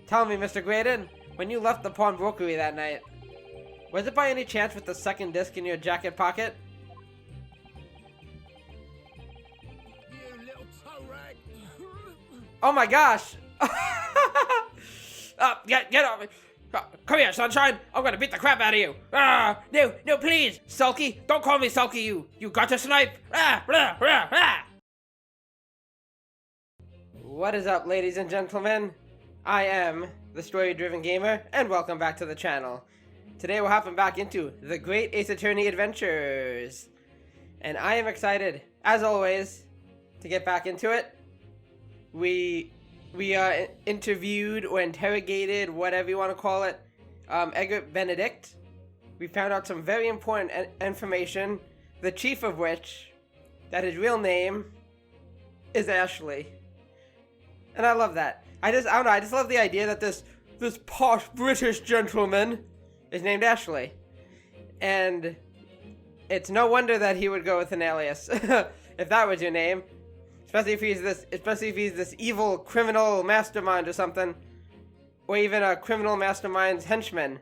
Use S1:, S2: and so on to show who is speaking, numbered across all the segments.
S1: Tell me, Mr. Graydon, when you left the pawnbrokery that night, was it by any chance with the second disc in your jacket pocket?
S2: You little toe rag.
S1: Oh my gosh! Get off me! Come here, sunshine! I'm gonna beat the crap out of you! No, please! Sulky! Don't call me Sulky, you gutter snipe! What is up, ladies and gentlemen? I am the Story-Driven Gamer, and welcome back to the channel. Today we're hopping back into the Great Ace Attorney Adventures. And I am excited, as always, to get back into it. We interviewed or interrogated, whatever you want to call it, Edgar Benedict. We found out some very important information, the chief of which, that his real name is Ashley. And I love that. I don't know, I just love the idea that this posh British gentleman is named Ashley. And it's no wonder that he would go with an alias, if that was your name. Especially if he's this evil criminal mastermind or something, or even a criminal mastermind's henchman.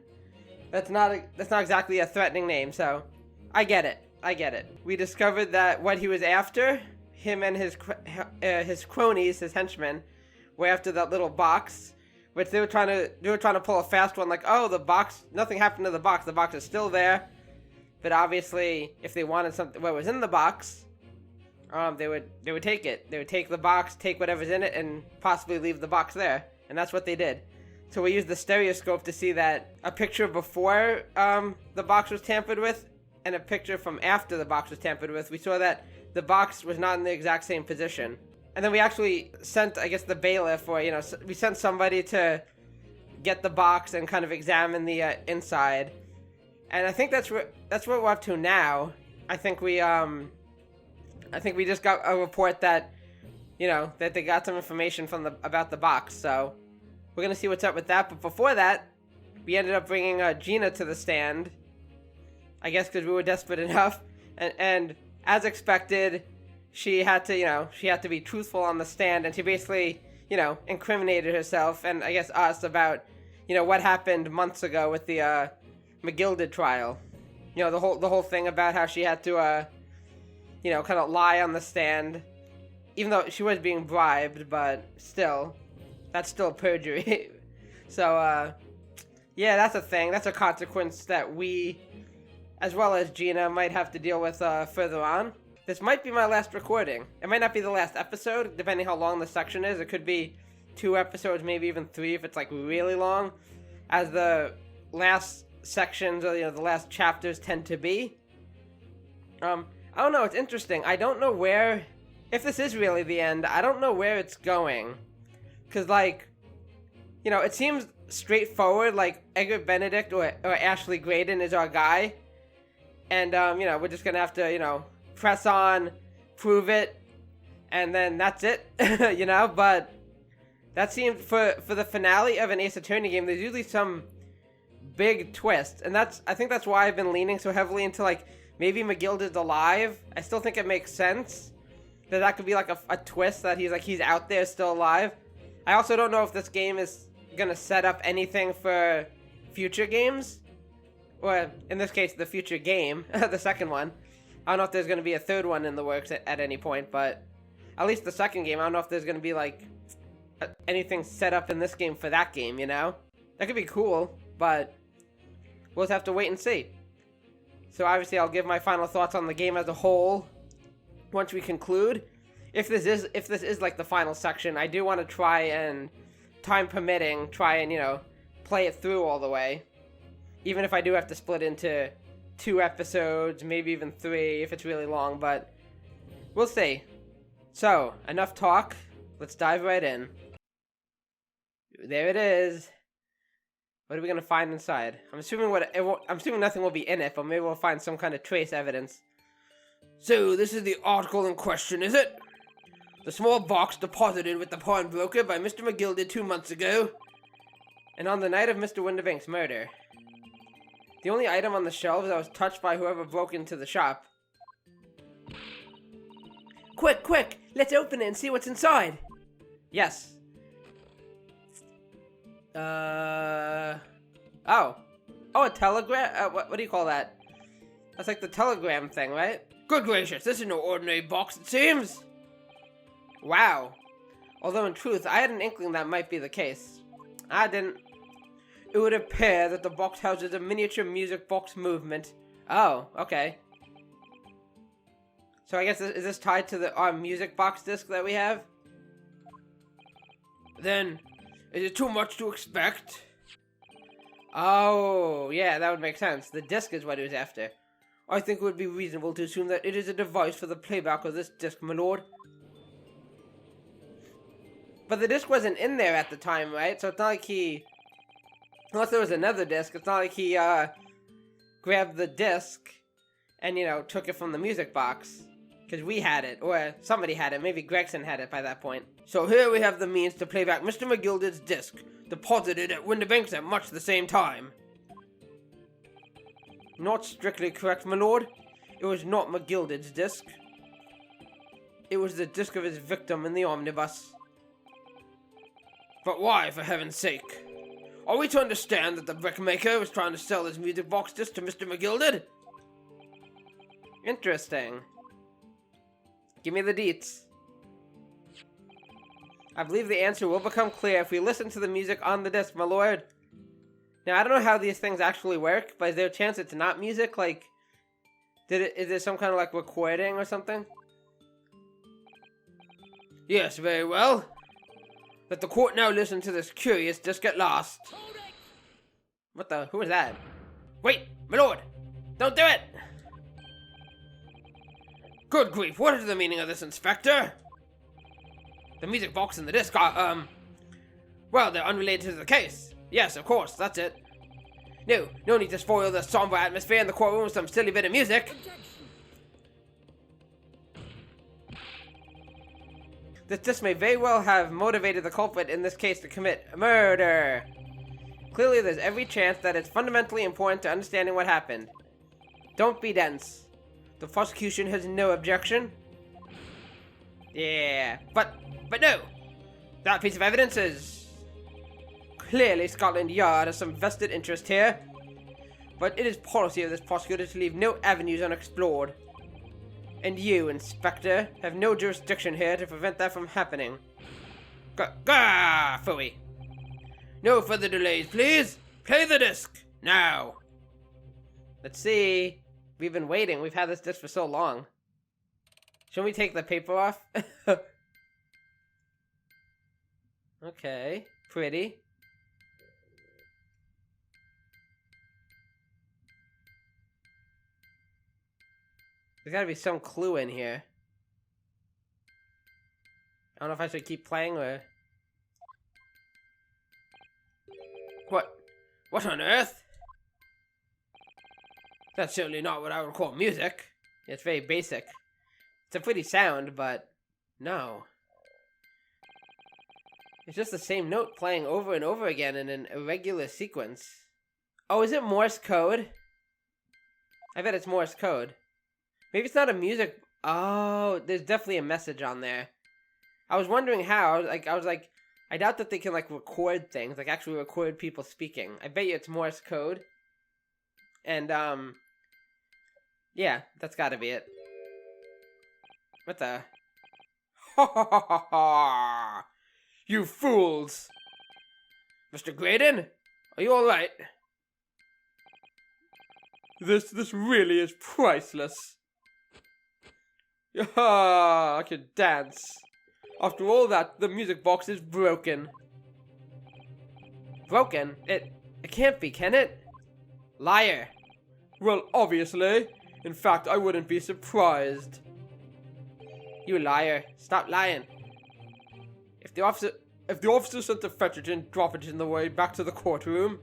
S1: That's not exactly a threatening name. So, I get it. We discovered that what he was after, him and his cronies, his henchmen, were after that little box, which they were trying to pull a fast one. Like, oh, the box, nothing happened to the box. The box is still there. But obviously, if they wanted something, what was in the box, they would take it. They would take the box, take whatever's in it, and possibly leave the box there. And that's what they did. So we used the stereoscope to see that a picture before the box was tampered with, and a picture from after the box was tampered with. We saw that the box was not in the exact same position. And then we actually sent, I guess, the bailiff, or we sent somebody to get the box and kind of examine the inside. And I think that's what we're up to now. I think we just got a report that, that they got some information about the box. So we're gonna see what's up with that. But before that, we ended up bringing Gina to the stand. I guess because we were desperate enough, and as expected, she had to be truthful on the stand, and she basically, incriminated herself and I guess us about, what happened months ago with the McGuilded trial. The whole thing about how she had to kind of lie on the stand, even though she was being bribed, but still, that's still perjury. So, yeah, that's a thing. That's a consequence that we, as well as Gina, might have to deal with further on. This might be my last recording. It might not be the last episode, depending how long the section is. It could be 2 episodes, maybe even 3 if it's, really long, as the last sections or, the last chapters tend to be. I don't know, it's interesting. I don't know where, if this is really the end, I don't know where it's going. Because, it seems straightforward, Edgar Benedict or Ashley Graydon is our guy. And, we're just gonna have to, press on, prove it, and then that's it, but that seems, for the finale of an Ace Attorney game, there's usually some big twist, and I think that's why I've been leaning so heavily into, maybe McGuilded's alive. I still think it makes sense that could be, a twist, that he's out there still alive. I also don't know if this game is gonna set up anything for future games, or, in this case, the future game, the second one. I don't know if there's going to be a third one in the works at any point, but at least the second game, I don't know if there's going to be, anything set up in this game for that game, That could be cool, but we'll just have to wait and see. So obviously I'll give my final thoughts on the game as a whole once we conclude. If this is the final section, I do want to try and, time permitting, play it through all the way. Even if I do have to split into 2 episodes, maybe even 3 if it's really long, but we'll see. So, enough talk. Let's dive right in. There it is. What are we gonna find inside? I'm assuming nothing will be in it, but maybe we'll find some kind of trace evidence. So, this is the article in question, is it? The small box deposited with the pawnbroker by Mr. McGuilded 2 months ago, and on the night of Mr. Winterbank's murder. The only item on the shelves that was touched by whoever broke into the shop. Quick! Let's open it and see what's inside! Yes. Oh. Oh, a telegram? What do you call that? That's like the telegram thing, right? Good gracious, this is no ordinary box, it seems. Wow. Although in truth, I had an inkling that might be the case. I didn't. It would appear that the box houses a miniature music box movement. Oh, okay. So I guess, is this tied to our music box disc that we have? Then, is it too much to expect? Oh, yeah, that would make sense. The disc is what he was after. I think it would be reasonable to assume that it is a device for the playback of this disc, my lord. But the disc wasn't in there at the time, right? So it's not like he... Unless there was another disc, it's not like he, grabbed the disc and, you know, took it from the music box. Because we had it, or somebody had it. Maybe Gregson had it by that point. So here we have the means to play back Mr. McGuilded's disc, deposited at Windibanks at much the same time. Not strictly correct, my lord. It was not McGuilded's disc. It was the disc of his victim in the omnibus. But why, for heaven's sake? Are we to understand that the brickmaker was trying to sell his music box disc to Mr. McGuilded? Interesting. Give me the deets. I believe the answer will become clear if we listen to the music on the disc, my lord. Now, I don't know how these things actually work, but is there a chance it's not music? Like, is there some kind of, like, recording or something? Yes, very well. Let the court now listen to this curious disc at last. What the? Who is that? Wait, my lord! Don't do it! Good grief, what is the meaning of this, Inspector? The music box and the disc are, well, they're unrelated to the case. Yes, of course, that's it. No need to spoil the somber atmosphere in the courtroom with some silly bit of music. This disc may very well have motivated the culprit in this case to commit murder. Clearly, there's every chance that it's fundamentally important to understanding what happened. Don't be dense. The prosecution has no objection. Yeah, but no. That piece of evidence is... Clearly, Scotland Yard has some vested interest here. But it is policy of this prosecutor to leave no avenues unexplored. And you, Inspector, have no jurisdiction here to prevent that from happening. Gah, phooey. No further delays, please. Play the disc, now. Let's see. We've been waiting. We've had this disc for so long. Shouldn't we take the paper off? Okay, pretty. There's gotta be some clue in here. I don't know if I should keep playing or... What on earth? That's certainly not what I would call music. It's very basic. It's a pretty sound, but no. It's just the same note playing over and over again in an irregular sequence. Oh, is it Morse code? I bet it's Morse code. Maybe it's not a music... Oh, there's definitely a message on there. I was wondering how. I was like, I doubt that they can, like, record things. Like, actually record people speaking. I bet you it's Morse code. And, yeah, that's gotta be it. What the? Ha ha ha ha ha! You fools! Mr. Graydon? Are you alright? This really is priceless. Ah, I can dance. After all that, the music box is broken. Broken? It can't be, can it? Liar. Well, obviously. In fact, I wouldn't be surprised. You liar. Stop lying. If the officer sent to fetch it and drop it in the way back to the courtroom...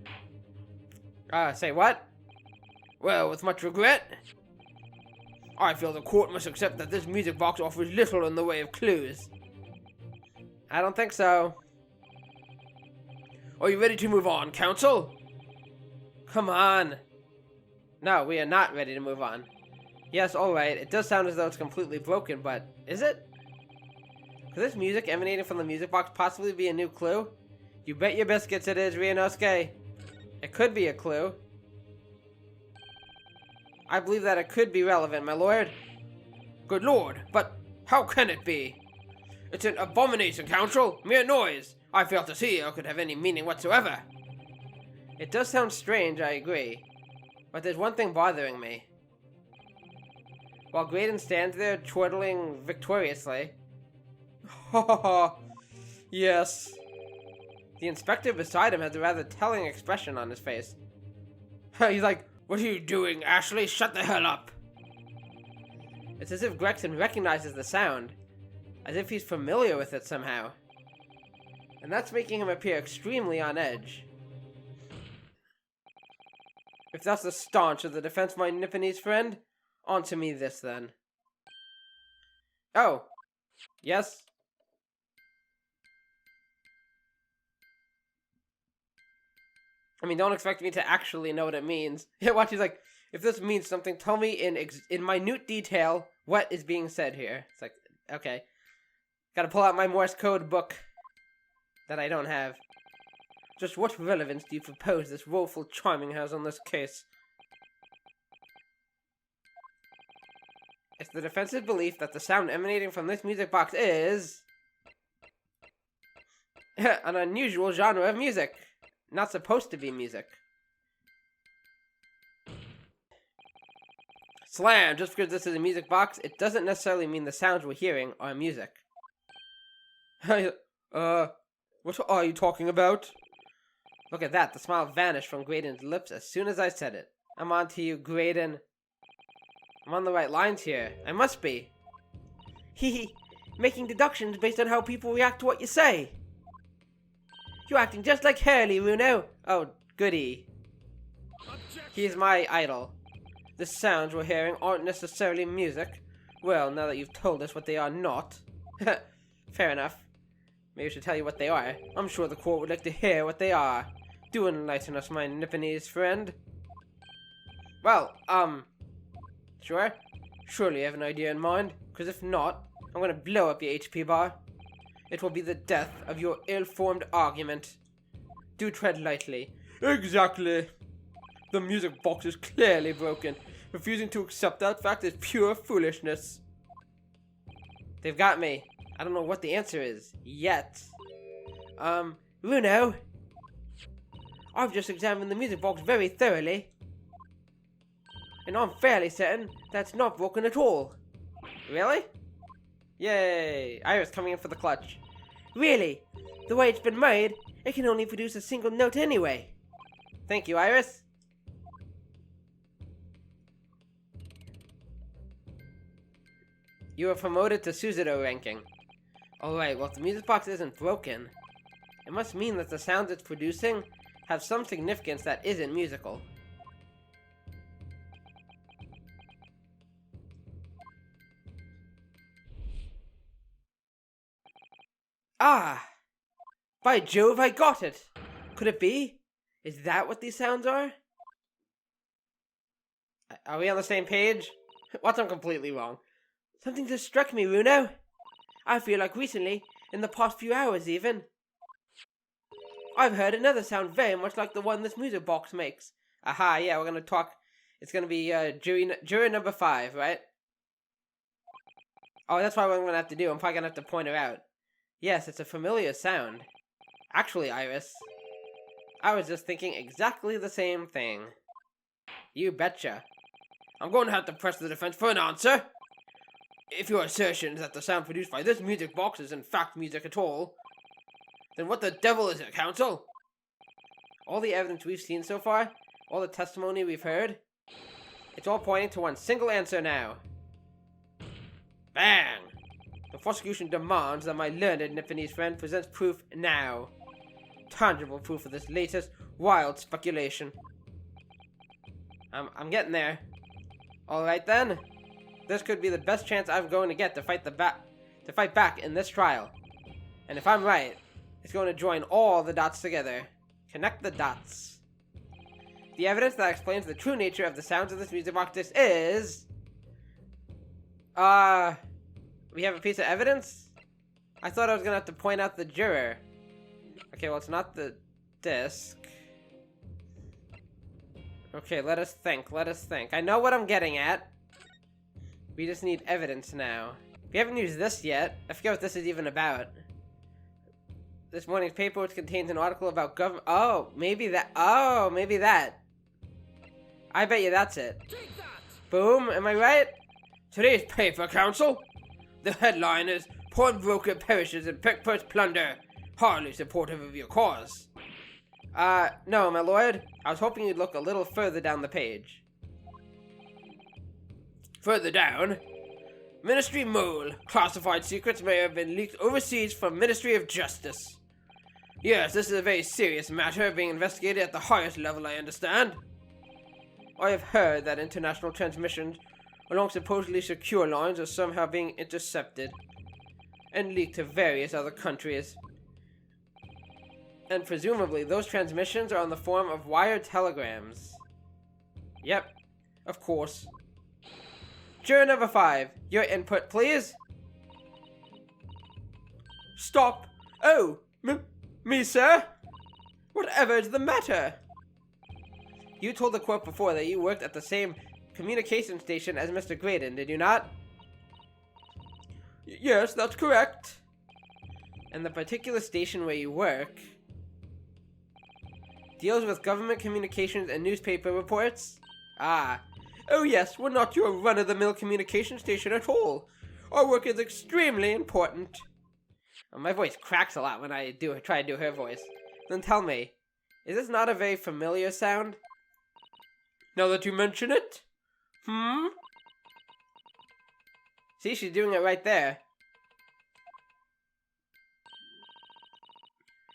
S1: say what? Well, with much regret, I feel the court must accept that this music box offers little in the way of clues. I don't think so. Are you ready to move on, counsel? Come on. No, we are not ready to move on. Yes, alright, it does sound as though it's completely broken, but is it? Could this music emanating from the music box possibly be a new clue? You bet your biscuits it is, Ryunosuke. It could be a clue. I believe that it could be relevant, my lord. Good lord, but how can it be? It's an abomination, Council. Mere noise. I fail to see how it could have any meaning whatsoever. It does sound strange, I agree. But there's one thing bothering me. While Graydon stands there, chortling victoriously. Ha ha ha. Yes. The inspector beside him has a rather telling expression on his face. He's like, "What are you doing, Ashley? Shut the hell up." It's as if Gregson recognizes the sound. As if he's familiar with it somehow. And that's making him appear extremely on edge. If that's the staunch of the defense of my Nipponese friend, on to me this then. Oh. Yes? I mean, don't expect me to actually know what it means. Yeah, watch, he's like, if this means something, tell me in minute detail what is being said here. It's like, okay. Gotta pull out my Morse code book that I don't have. Just what relevance do you propose this woeful charming has on this case? It's the defense's belief that the sound emanating from this music box is an unusual genre of music. Not supposed to be music. Slam! Just because this is a music box, it doesn't necessarily mean the sounds we're hearing are music. What are you talking about? Look at that, the smile vanished from Graydon's lips as soon as I said it. I'm on to you, Graydon. I'm on the right lines here. I must be. Hee making deductions based on how people react to what you say. You're acting just like Hurley, Runo. Oh, goody. He's my idol. The sounds we're hearing aren't necessarily music. Well, now that you've told us what they are not. Fair enough. Maybe I should tell you what they are. I'm sure the court would like to hear what they are. Do enlighten us, my Nipponese friend. Well, sure? Surely you have an idea in mind, because if not, I'm gonna blow up your HP bar. It will be the death of your ill-formed argument. Do tread lightly. Exactly. The music box is clearly broken. Refusing to accept that fact is pure foolishness. They've got me. I don't know what the answer is, yet. Runo? I've just examined the music box very thoroughly. And I'm fairly certain that's not broken at all. Really? Yay! Iris coming in for the clutch. Really? The way it's been made, it can only produce a single note anyway. Thank you, Iris. You were promoted to Suzuto ranking. Alright, well if the music box isn't broken, it must mean that the sounds it's producing have some significance that isn't musical. Ah! By Jove, I got it! Could it be? Is that what these sounds are? Are we on the same page? What's I'm completely wrong? Something just struck me, Runo. I feel like recently, in the past few hours even, I've heard another sound very much like the one this music box makes. Aha, yeah, we're gonna talk. It's gonna be jury number 5, right? Oh, that's what I'm gonna have to do. I'm probably gonna have to point her out. Yes, it's a familiar sound. Actually, Iris, I was just thinking exactly the same thing. You betcha. I'm going to have to press the defense for an answer. If your assertion is that the sound produced by this music box is in fact music at all, then what the devil is it, Counsel? All the evidence we've seen so far, all the testimony we've heard, it's all pointing to one single answer now. Bang! The prosecution demands that my learned Nipponese friend presents proof now. Tangible proof of this latest wild speculation. I'm getting there. Alright then. This could be the best chance I'm going to get to fight back in this trial. And if I'm right, it's going to join all the dots together. Connect the dots. The evidence that explains the true nature of the sounds of this music box disc is... we have a piece of evidence? I thought I was going to have to point out the juror. Okay, well, it's not the disc. Okay, let us think. Let us think. I know what I'm getting at. We just need evidence now. We haven't used this yet. I forget what this is even about. This morning's paper, which contains an article about government. Oh, maybe that. Oh, maybe that. I bet you that's it.
S2: Take that!
S1: Boom, am I right? Today's paper, Council. The headline is Pawnbroker Perishes in Pickpocket's Plunder. Hardly supportive of your cause. No, my lord. I was hoping you'd look a little further down the page. Further down. Ministry Mole. Classified secrets may have been leaked overseas from Ministry of Justice. Yes, this is a very serious matter being investigated at the highest level, I understand. I have heard that international transmissions along supposedly secure lines are somehow being intercepted and leaked to various other countries. And presumably, those transmissions are in the form of wired telegrams. Yep, of course. Juror number 5, your input, please. Stop. Oh, me, sir? Whatever is the matter? You told the court before that you worked at the same communication station as Mr. Gregson, did you not? Yes, that's correct. And the particular station where you work deals with government communications and newspaper reports? Ah. Oh yes, we're not your run-of-the-mill communication station at all. Our work is extremely important. Well, my voice cracks a lot when I try to do her voice. Then tell me, is this not a very familiar sound? Now that you mention it? See, she's doing it right there.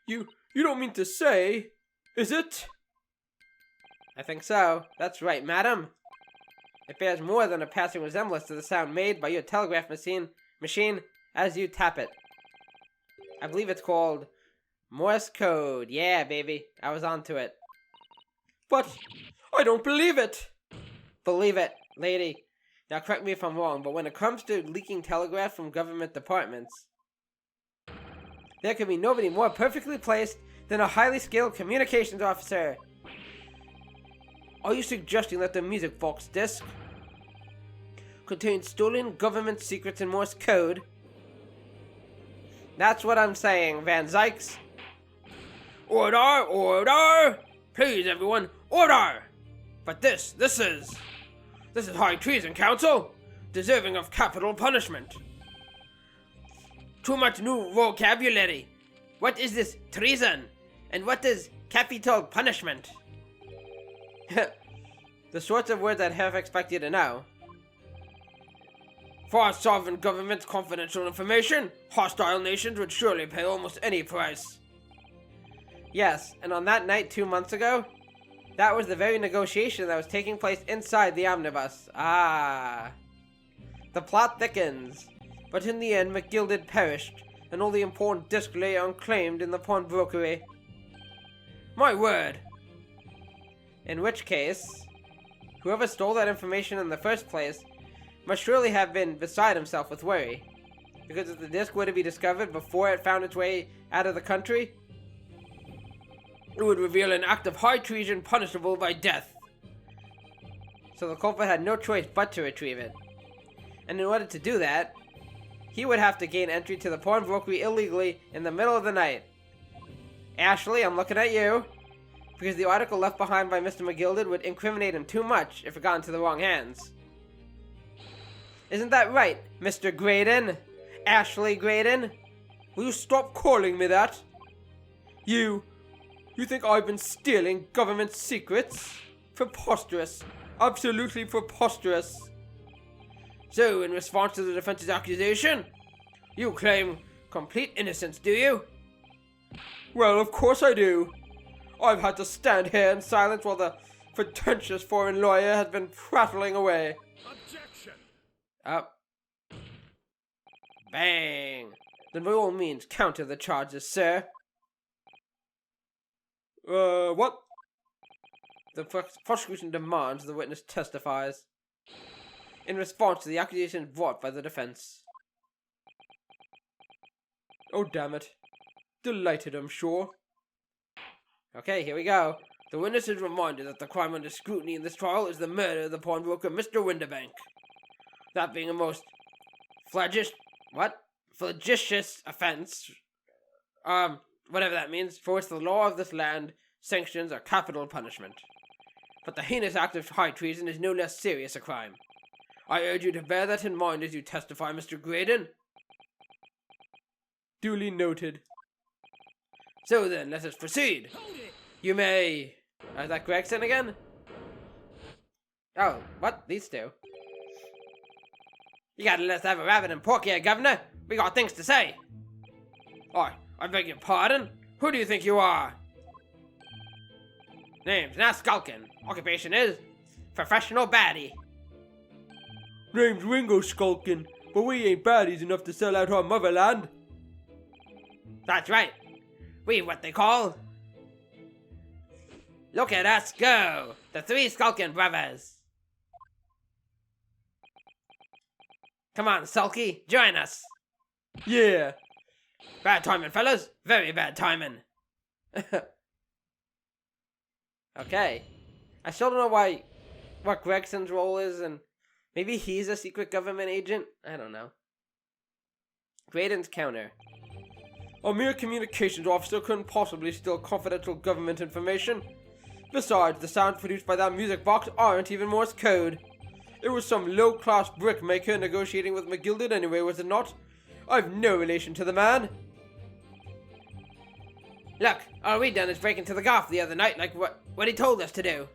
S1: You don't mean to say, is it? I think so. That's right, madam. It bears more than a passing resemblance to the sound made by your telegraph machine as you tap it. I believe it's called Morse code. Yeah, baby. I was onto it. But I don't believe it. Believe it, lady. Now correct me if I'm wrong, but when it comes to leaking telegraph from government departments, there can be nobody more perfectly placed than a highly skilled communications officer. Are you suggesting that the music box disc contains stolen government secrets in Morse code? That's what I'm saying, Van Zykes. Order! Order! Please, everyone, order! But this is high treason, Council, deserving of capital punishment. Too much new vocabulary. What is this treason? And what is capital punishment? The sorts of words I'd have expected you to know. For our sovereign government's confidential information, hostile nations would surely pay almost any price. Yes, and on that night 2 months ago, that was the very negotiation that was taking place inside the omnibus. Ah. The plot thickens. But in the end, McGuilded perished, and all the important disc lay unclaimed in the pawnbrokery. My word! In which case, whoever stole that information in the first place must surely have been beside himself with worry. Because if the disc were to be discovered before it found its way out of the country, it would reveal an act of high treason punishable by death. So the culprit had no choice but to retrieve it. And in order to do that, he would have to gain entry to the pawnbrokery illegally in the middle of the night. Ashley, I'm looking at you. Because the article left behind by Mr. McGuilded would incriminate him too much if it got into the wrong hands. Isn't that right, Mr. Gregson? Ashley Gregson? Will you stop calling me that? You think I've been stealing government secrets? Preposterous. Absolutely preposterous. So, in response to the defense's accusation, you claim complete innocence, do you? Well, of course I do. I've had to stand here in silence while the pretentious foreign lawyer has been prattling away.
S2: Objection!
S1: Up. Bang! Then by all means counter the charges, sir. What? The prosecution demands the witness testifies in response to the accusations brought by the defense. Oh, damn it. Delighted, I'm sure. Okay, here we go. The witness is reminded that the crime under scrutiny in this trial is the murder of the pawnbroker Mr. Winterbank. That being a most flagitious offense, whatever that means, for which the law of this land sanctions a capital punishment. But the heinous act of high treason is no less serious a crime. I urge you to bear that in mind as you testify, Mr. Graydon. Duly noted. So then, let us proceed. You may... Is that Gregson again? Oh, what? These two? You gotta let us have a rabbit and pork here, Governor. We got things to say. I beg your pardon? Who do you think you are? Name's not Skulkin. Occupation is professional baddie. Name's Ringo Skulkin, but we ain't baddies enough to sell out our motherland. That's right. We what they call... Look at us go! The three Skulkin brothers. Come on, Sulky, join us. Yeah. Bad timing, fellas. Very bad timing. Okay. I still don't know what Gregson's role is, and maybe he's a secret government agent? I don't know. Graydon's counter. A mere communications officer couldn't possibly steal confidential government information. Besides, the sounds produced by that music box aren't even Morse code. It was some low-class brickmaker negotiating with McGuilded anyway, was it not? I've no relation to the man. Look, all we done is break into the golf the other night like what he told us to do.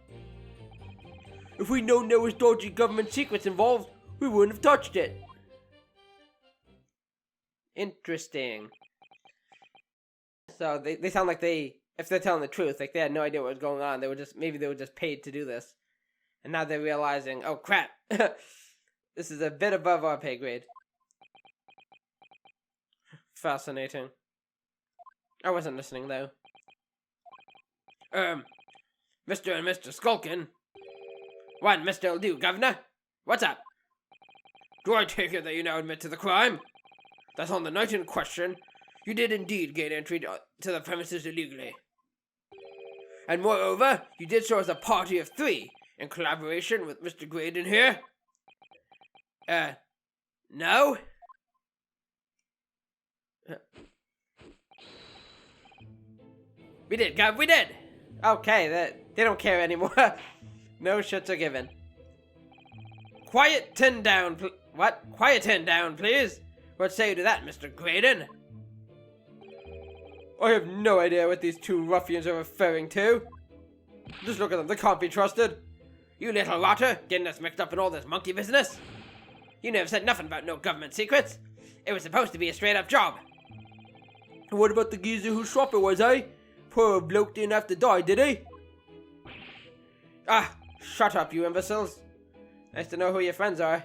S1: If we'd known there was dodgy government secrets involved, we wouldn't have touched it. Interesting. So they sound like if they're telling the truth, like they had no idea what was going on. Maybe they were just paid to do this. And now they're realizing, oh crap, this is a bit above our pay grade. Fascinating. I wasn't listening though. Mr. and Mr. Skulkin. What Mr. will do, Governor? What's up? Do I take it that you now admit to the crime? That on the night in question, you did indeed gain entry to the premises illegally. And moreover, you did so as a party of three, in collaboration with Mr. Graydon here? No? We did, Gov, we did! Okay, they don't care anymore. No shits are given. Quieten down, what? Quieten down, please. What say you to that, Mr. Graydon? I have no idea what these two ruffians are referring to. Just look at them, they can't be trusted. You little rotter, getting us mixed up in all this monkey business. You never said nothing about no government secrets. It was supposed to be a straight up job. What about the geezer whose shop it was, eh? Poor bloke didn't have to die, did he? Ah, shut up, you imbeciles. Nice to know who your friends are.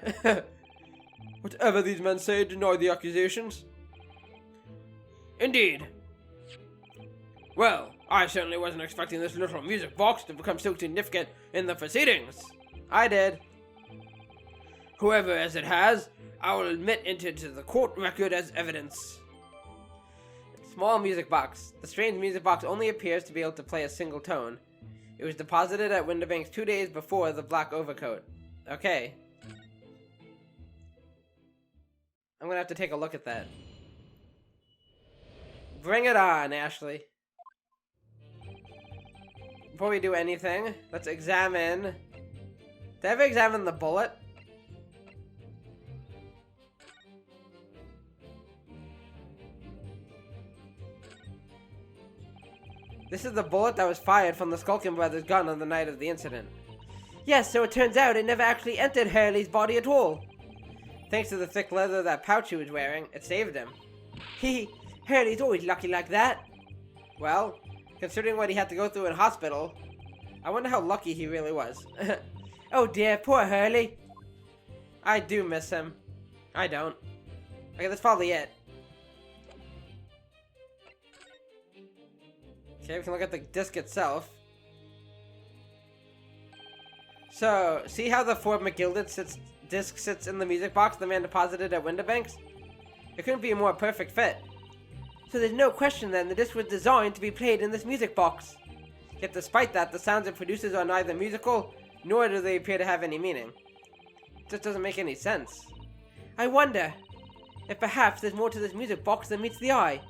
S1: Whatever these men say, deny the accusations. Indeed. Well, I certainly wasn't expecting this little music box to become so significant in the proceedings. I did. Whoever as it has, I will admit into the court record as evidence. Small music box. The strange music box only appears to be able to play a single tone. It was deposited at Winterbank's 2 days before the black overcoat. Okay. I'm gonna have to take a look at that. Bring it on, Ashley. Before we do anything, let's examine... Did I ever examine the bullet? This is the bullet that was fired from the Skulkin brothers' gun on the night of the incident. Yes, so it turns out it never actually entered Hurley's body at all. Thanks to the thick leather that pouch he was wearing, it saved him. Hurley's always lucky like that. Well, considering what he had to go through in hospital, I wonder how lucky he really was. Oh dear, poor Hurley. I do miss him. I don't. Okay, that's probably it. Okay, we can look at the disc itself. So, see how the Ford McGuilded disc sits in the music box the man deposited at Winterbank's? It couldn't be a more perfect fit. So there's no question then that this was designed to be played in this music box. Yet despite that, the sounds it produces are neither musical, nor do they appear to have any meaning. It just doesn't make any sense. I wonder if perhaps there's more to this music box than meets the eye.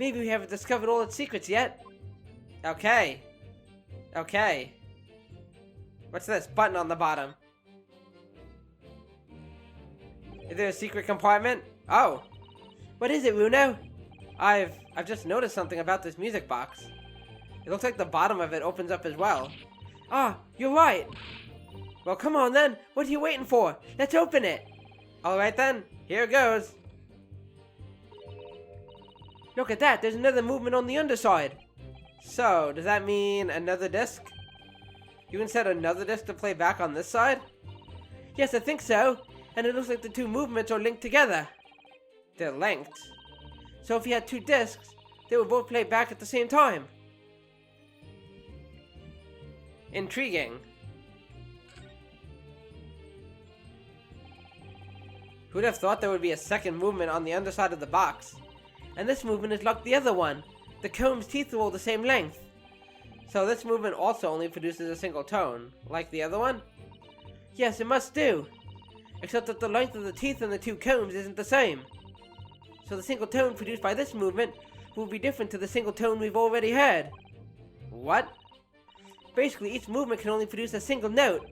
S1: Maybe we haven't discovered all its secrets yet. Okay. Okay. What's this button on the bottom? Is there a secret compartment? Oh. What is it, Runo? I've just noticed something about this music box. It looks like the bottom of it opens up as well. Ah, you're right. Well, come on then. What are you waiting for? Let's open it. Alright then. Here goes. Look at that. There's another movement on the underside. So, does that mean another disc? You can set another disc to play back on this side? Yes, I think so. And it looks like the two movements are linked together. They're linked. So if you had two discs, they would both play back at the same time. Intriguing. Who'd have thought there would be a second movement on the underside of the box? And this movement is like the other one. The comb's teeth are all the same length. So this movement also only produces a single tone, like the other one? Yes, it must do. Except that the length of the teeth in the two combs isn't the same. So the single tone produced by this movement will be different to the single tone we've already heard. What? Basically, each movement can only produce a single note,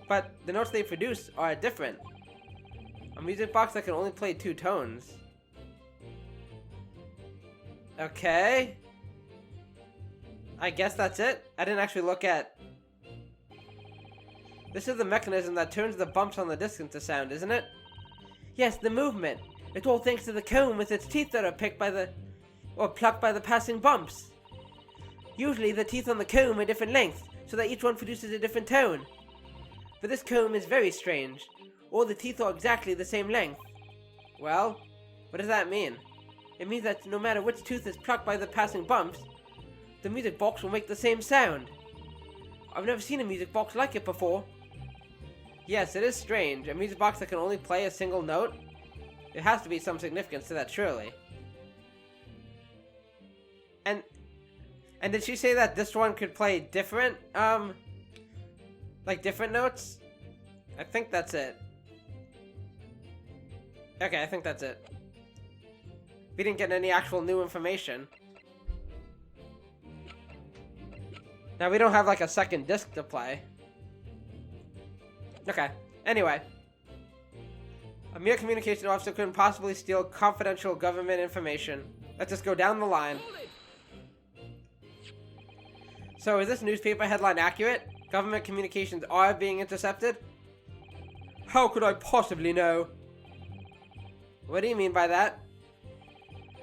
S1: but the notes they produce are different. A music box that can only play two tones. Okay. I guess that's it. I didn't actually look at... This is the mechanism that turns the bumps on the disc into sound, isn't it? Yes, the movement. It's all thanks to the comb with its teeth that are plucked by the passing bumps. Usually the teeth on the comb are different lengths, so that each one produces a different tone. But this comb is very strange. All the teeth are exactly the same length. Well, what does that mean? It means that no matter which tooth is plucked by the passing bumps, the music box will make the same sound. I've never seen a music box like it before. Yes, it is strange. A music box that can only play a single note? There has to be some significance to that, surely. And did she say that this one could play different, like different notes? I think that's it. Okay, I think that's it. We didn't get any actual new information. Now, we don't have like a second disc to play. Okay, anyway. A mere communication officer couldn't possibly steal confidential government information. Let's just go down the line. So, is this newspaper headline accurate? Government communications are being intercepted? How could I possibly know? What do you mean by that?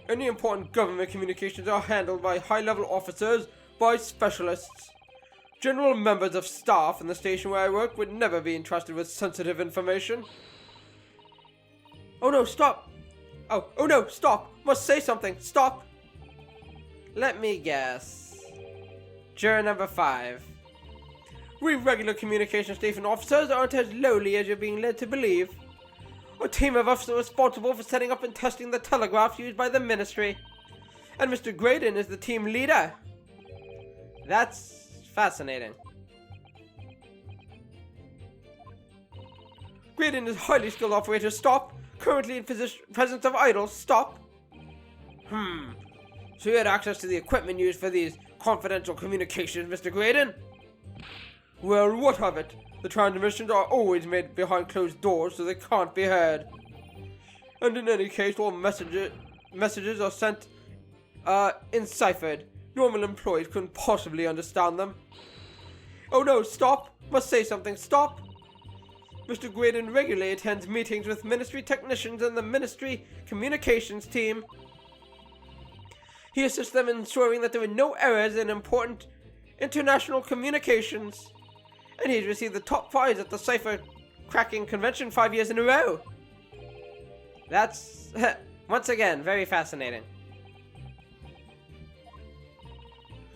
S1: Any important government communications are handled by high-level officers, by specialists. General members of staff in the station where I work would never be entrusted with sensitive information. Oh no, stop! Oh no, stop! Must say something, stop! Let me guess. Juror number 5. We regular communication station officers aren't as lowly as you're being led to believe. A team of us are responsible for setting up and testing the telegraphs used by the ministry. And Mr. Gregson is the team leader. That's fascinating. Gregson is highly skilled operator, stop. Currently in presence of idols, stop. So you had access to the equipment used for these confidential communications, Mr. Gregson? Well, what of it? The transmissions are always made behind closed doors, so they can't be heard. And in any case, all messages are sent, enciphered. Normal employees couldn't possibly understand them. Oh no, stop! Must say something, stop! Mr. Gregson regularly attends meetings with ministry technicians and the ministry communications team. He assists them in ensuring that there are no errors in important international communications. And he's received the top prize at the cipher cracking convention 5 years in a row. That's, once again, very fascinating.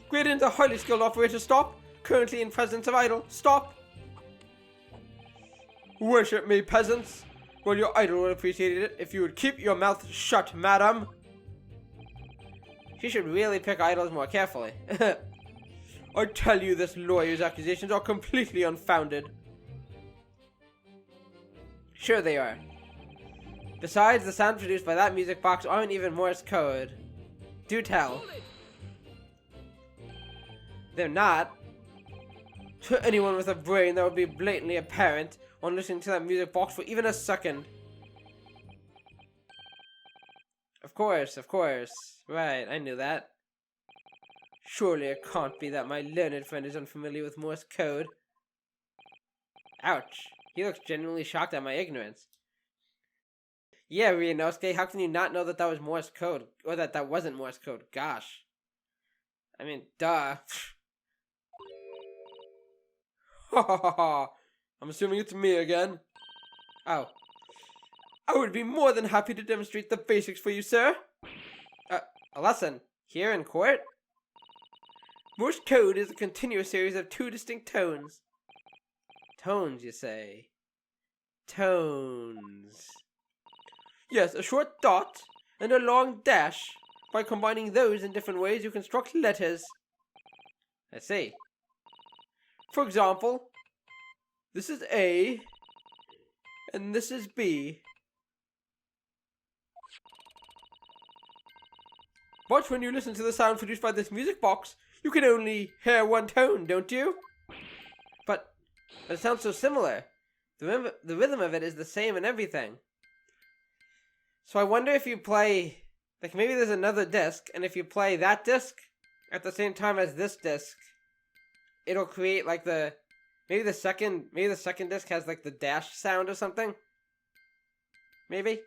S1: Gregson's a highly skilled operator, stop. Currently in presence of idol, stop. Worship me, peasants. Well, your idol would appreciate it if you would keep your mouth shut, madam. She should really pick idols more carefully. I tell you, this lawyer's accusations are completely unfounded. Sure they are. Besides, the sounds produced by that music box aren't even Morse code. Do tell. They're not. To anyone with a brain, that would be blatantly apparent on listening to that music box for even a second. Of course. Right, I knew that. Surely it can't be that my learned friend is unfamiliar with Morse code. Ouch. He looks genuinely shocked at my ignorance. Yeah, Ryunosuke, how can you not know that that was Morse code? Or that that wasn't Morse code? Gosh. I mean, duh. Ha ha ha ha. I'm assuming it's me again. Oh. I would be more than happy to demonstrate the basics for you, sir. A lesson? Here in court? Morse code is a continuous series of two distinct tones. Tones, you say? Tones. Yes, a short dot and a long dash. By combining those in different ways, you construct letters. I see. For example, this is A, and this is B. But when you listen to the sound produced by this music box, you can only hear one tone, don't you? But it sounds so similar. The rhythm of it is the same and everything. So I wonder if you play, like maybe there's another disc, and if you play that disc at the same time as this disc, it'll create like maybe the second disc has like the dash sound or something. Maybe.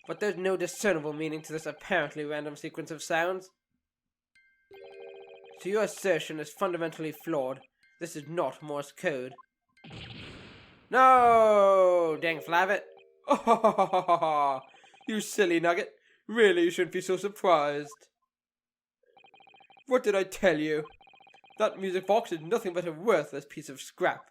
S1: But there's no discernible meaning to this apparently random sequence of sounds. So your assertion is fundamentally flawed. This is not Morse code. No! Dang flabbit. Oh, you silly nugget. Really, you shouldn't be so surprised. What did I tell you? That music box is nothing but a worthless piece of scrap.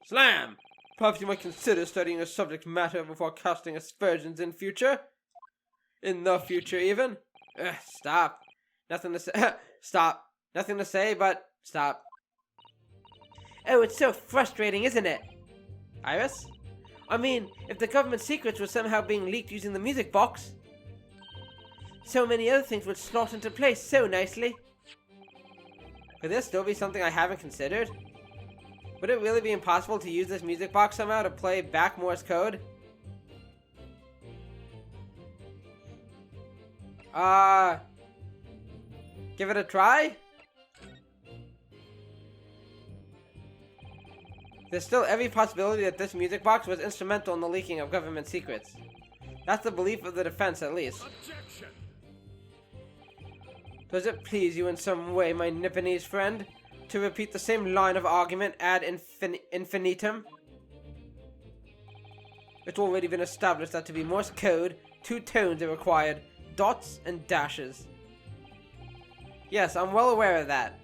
S1: Slam! Perhaps you might consider studying a subject matter before casting aspersions in future. In the future, even. Stop. Nothing to say. Stop. Nothing to say, but stop. Oh, it's so frustrating, isn't it? Iris? I mean, if the government secrets were somehow being leaked using the music box, so many other things would slot into place so nicely. Could this still be something I haven't considered? Would it really be impossible to use this music box somehow to play back Morse code? Give it a try? There's still every possibility that this music box was instrumental in the leaking of government secrets. That's the belief of the defense, at least.
S2: Objection.
S1: Does it please you in some way, my Nipponese friend, to repeat the same line of argument ad infinitum? It's already been established that to be Morse code, two tones are required, dots and dashes. Yes, I'm well aware of that.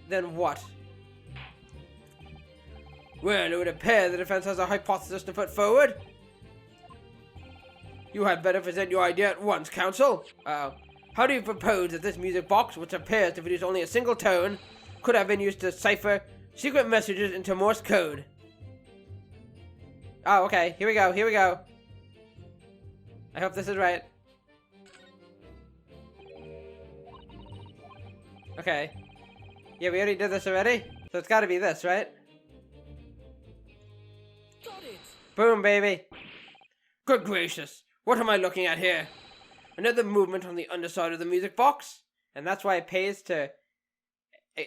S1: Then what? Well, it would appear the defense has a hypothesis to put forward. You had better present your idea at once, counsel. How do you propose that this music box, which appears to produce only a single tone, could have been used to cipher secret messages into Morse code? Oh, okay. Here we go. I hope this is right. Okay. Yeah, we already did this already? So it's gotta be this, right?
S2: Got it.
S1: Boom, baby. Good gracious. What am I looking at here? Another movement on the underside of the music box? And that's why it pays to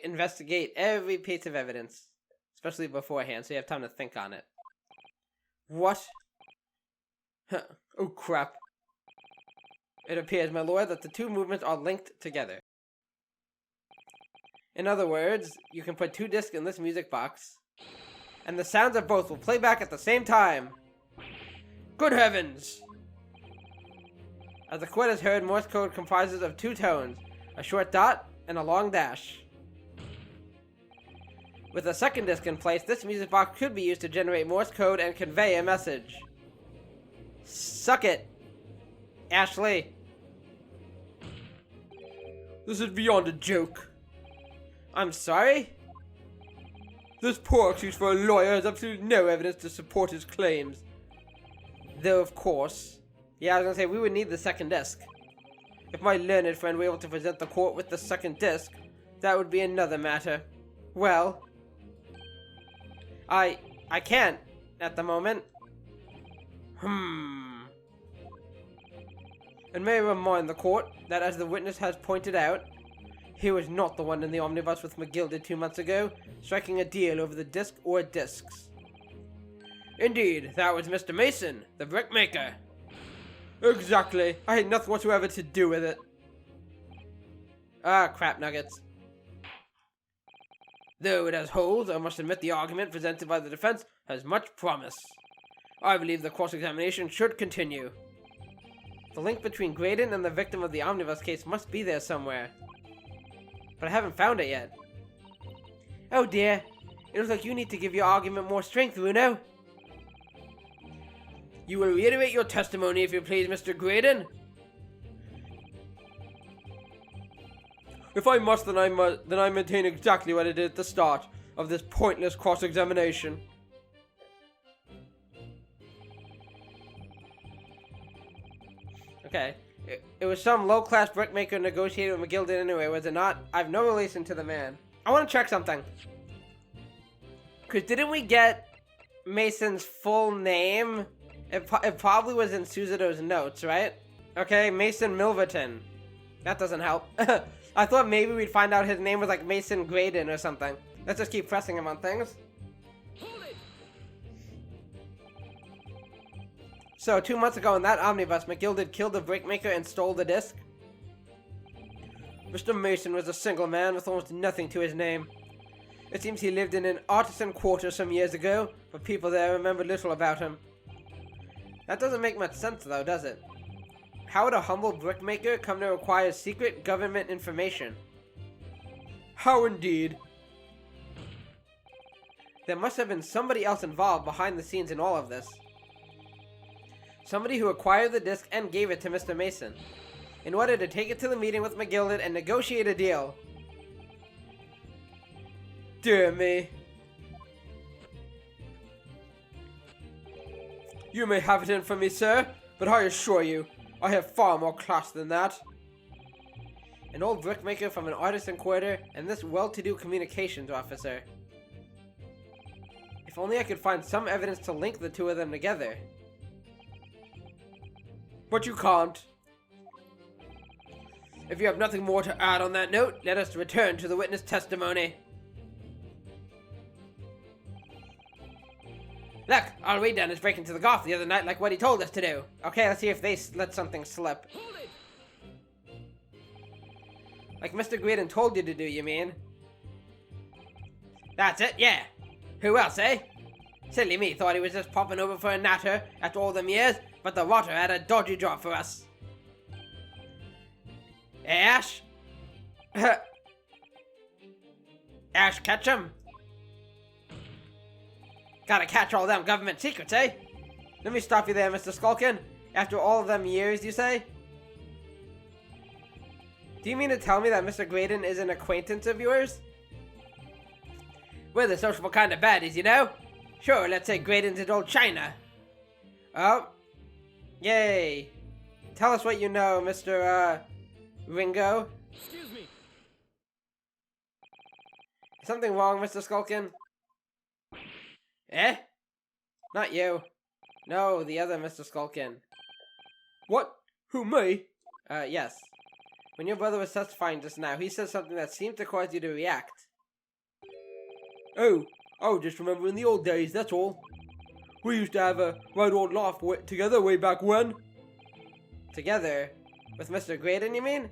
S1: investigate every piece of evidence. Especially beforehand, so you have time to think on it. What? Huh. Oh, crap. It appears, my lord, that the two movements are linked together. In other words, you can put two discs in this music box, and the sounds of both will play back at the same time. Good heavens! As the court has heard, Morse code comprises of two tones, a short dot and a long dash. With a second disc in place, this music box could be used to generate Morse code and convey a message. Suck it! Ashley. This is beyond a joke. I'm sorry? This poor excuse for a lawyer has absolutely no evidence to support his claims. Though, of course. Yeah, I was gonna say, we would need the second disc. If my learned friend were able to present the court with the second disc, that would be another matter. Well, I can't at the moment. And may I remind the court that, as the witness has pointed out, he was not the one in the omnibus with McGuilded 2 months ago, striking a deal over the disc or discs. Indeed, that was Mr. Mason, the brickmaker. Exactly. I had nothing whatsoever to do with it. Ah, crap nuggets. Though it has holes, I must admit the argument presented by the defense has much promise. I believe the cross-examination should continue. The link between Gregson and the victim of the omnibus case must be there somewhere. But I haven't found it yet. Oh dear. It looks like you need to give your argument more strength, Bruno. You will reiterate your testimony if you please, Mr. Gregson. If I must, then I maintain exactly what I did at the start of this pointless cross-examination. Okay. It was some low-class brickmaker negotiated with McGuilded anyway, was it not? I have no relation to the man. I want to check something. Because didn't we get Mason's full name? It probably was in Susan's notes, right? Okay, Mason Milverton. That doesn't help. I thought maybe we'd find out his name was like Mason Gregson or something. Let's just keep pressing him on things. So, 2 months ago in that omnibus, McGuilded killed the brickmaker and stole the disc. Mr. Mason was a single man with almost nothing to his name. It seems he lived in an artisan quarter some years ago, but people there remember little about him. That doesn't make much sense though, does it? How would a humble brickmaker come to acquire secret government information? How indeed? There must have been somebody else involved behind the scenes in all of this. Somebody who acquired the disc and gave it to Mr. Mason, in order to take it to the meeting with McGuilded and negotiate a deal. Dear me. You may have it in for me, sir, but I assure you, I have far more class than that. An old brickmaker from an artisan quarter, and this well-to-do communications officer. If only I could find some evidence to link the two of them together. But you can't. If you have nothing more to add on that note, let us return to the witness testimony. Look, all we done is break into the golf the other night like what he told us to do. Okay, let's see if they let something slip. Like Mr. Gregson told you to do, you mean? That's it, yeah. Who else, eh? Silly me thought he was just popping over for a natter after all them years, but the water had a dodgy job for us. Ash? Ash Ketchum? Gotta catch all them government secrets, eh? Let me stop you there, Mr. Skulkin. After all of them years, you say? Do you mean to tell me that Mr. Gregson is an acquaintance of yours? We're the sociable kind of baddies, you know? Sure, let's say Gregson's in old China. Oh. Yay. Tell us what you know, Mr. Ringo.
S2: Excuse me.
S1: Something wrong, Mr. Skulkin? Eh? Not you. No, the other Mr. Skulkin. What? Who, me? Yes. When your brother was testifying just now, he said something that seemed to cause you to react. Oh, I just remember in the old days, that's all. We used to have a right old laugh together way back when. Together? With Mr. Gregson, you mean?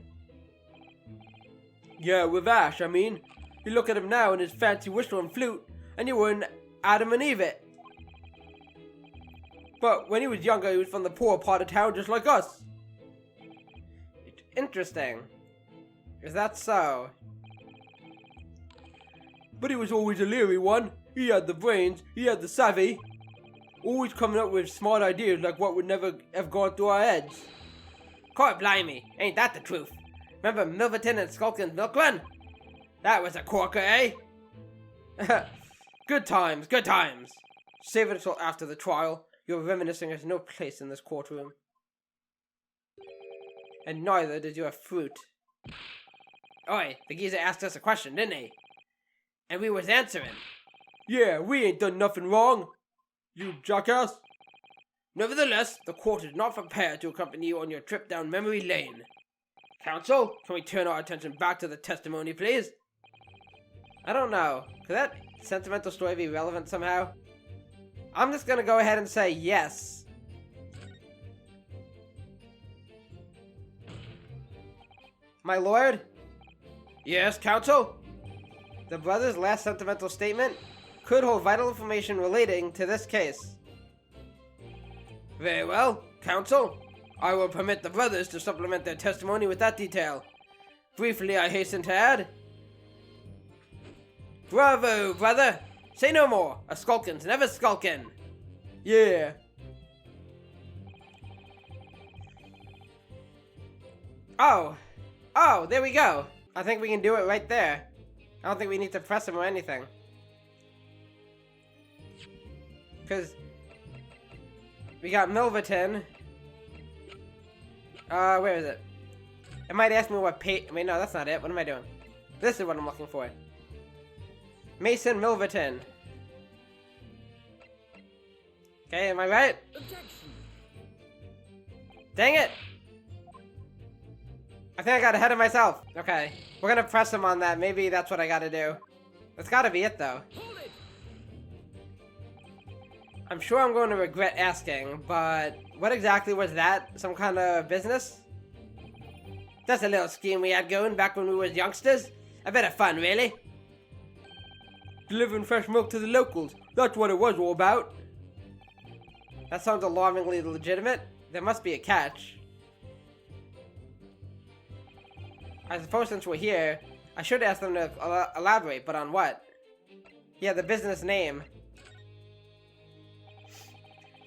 S1: Yeah, with Ash, I mean. You look at him now in his fancy whistle and flute, and you were an Adam and Eve it. But when he was younger, he was from the poor part of town just like us. Interesting. Is that so? But he was always a leery one. He had the brains, he had the savvy. Always coming up with smart ideas like what would never have gone through our heads. Core blimey, ain't that the truth? Remember Milverton and Skulkin's milk run? That was a corker, eh? Good times, good times. Save it until after the trial. Your reminiscing has no place in this courtroom. And neither does your fruit. Oi, the geezer asked us a question, didn't he? And we was answering. Yeah, we ain't done nothing wrong, you jackass. Nevertheless, the court is not prepared to accompany you on your trip down memory lane. Counsel, can we turn our attention back to the testimony, please? I don't know. Could that sentimental story be relevant somehow? I'm just gonna go ahead and say yes. My lord? Yes, counsel? The brother's last sentimental statement could hold vital information relating to this case. Very well, counsel. I will permit the brothers to supplement their testimony with that detail. Briefly, I hasten to add. Bravo, brother! Say no more. A skulkin's never skulkin'. Yeah. Oh, there we go. I think we can do it right there. I don't think we need to press him or anything. Because we got Milverton. Where is it? It might ask me what wait, no, that's not it. What am I doing? This is what I'm looking for. Mason Milverton. Okay, am I right? Dang it! I think I got ahead of myself. Okay, we're gonna press him on that. Maybe that's what I gotta do. That's gotta be it, though. I'm sure I'm going to regret asking, but what exactly was that? Some kind of business? That's a little scheme we had going back when we was youngsters. A bit of fun, really. Delivering fresh milk to the locals. That's what it was all about. That sounds alarmingly legitimate. There must be a catch. I suppose since we're here, I should ask them to elaborate, but on what? Yeah, the business name.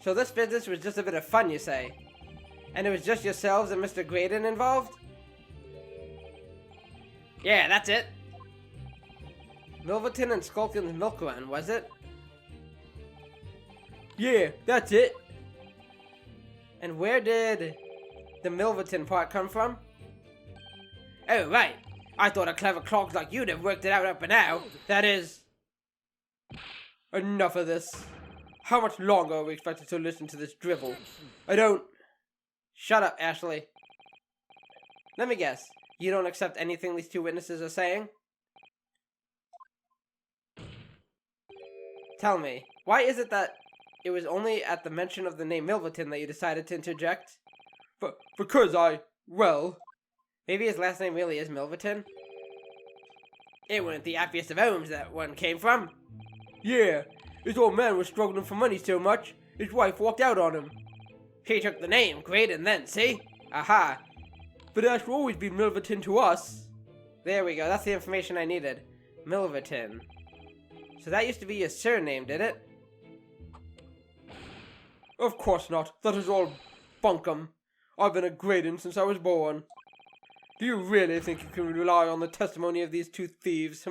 S1: So this business was just a bit of fun, you say? And it was just yourselves and Mr. Gregson involved? Yeah, that's it. Milverton and Skulkin's milk run, was it? Yeah, that's it. And where did the Milverton part come from? Oh, right. I thought a clever clogs like you'd have worked it out up to now. That is... Enough of this. How much longer are we expected to listen to this drivel? I don't... Shut up, Ashley. Let me guess. You don't accept anything these two witnesses are saying? Tell me, why is it that it was only at the mention of the name Milverton that you decided to interject? Because well... Maybe his last name really is Milverton? It wasn't the happiest of homes that one came from. Yeah, his old man was struggling for money so much, his wife walked out on him. He took the name, Gregson then, see? Aha. But Ash will always be Milverton to us. There we go, that's the information I needed. Milverton. So that used to be your surname, did it? Of course not, that is all bunkum. I've been a Gregson since I was born. Do you really think you can rely on the testimony of these two thieves,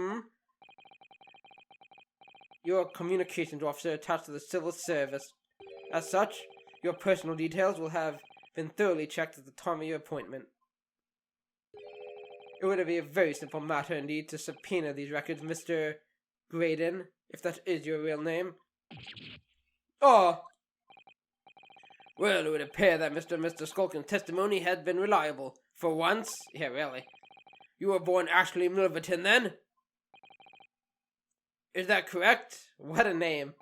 S1: You're a communications officer attached to the civil service. As such, your personal details will have been thoroughly checked at the time of your appointment. It would be a very simple matter indeed to subpoena these records, Mr. Gregson, if that is your real name. Ah! Well, it would appear that Mr. Skulkin's testimony had been reliable. For once? Yeah, really. You were born Ashley Milverton, then? Is that correct? What a name.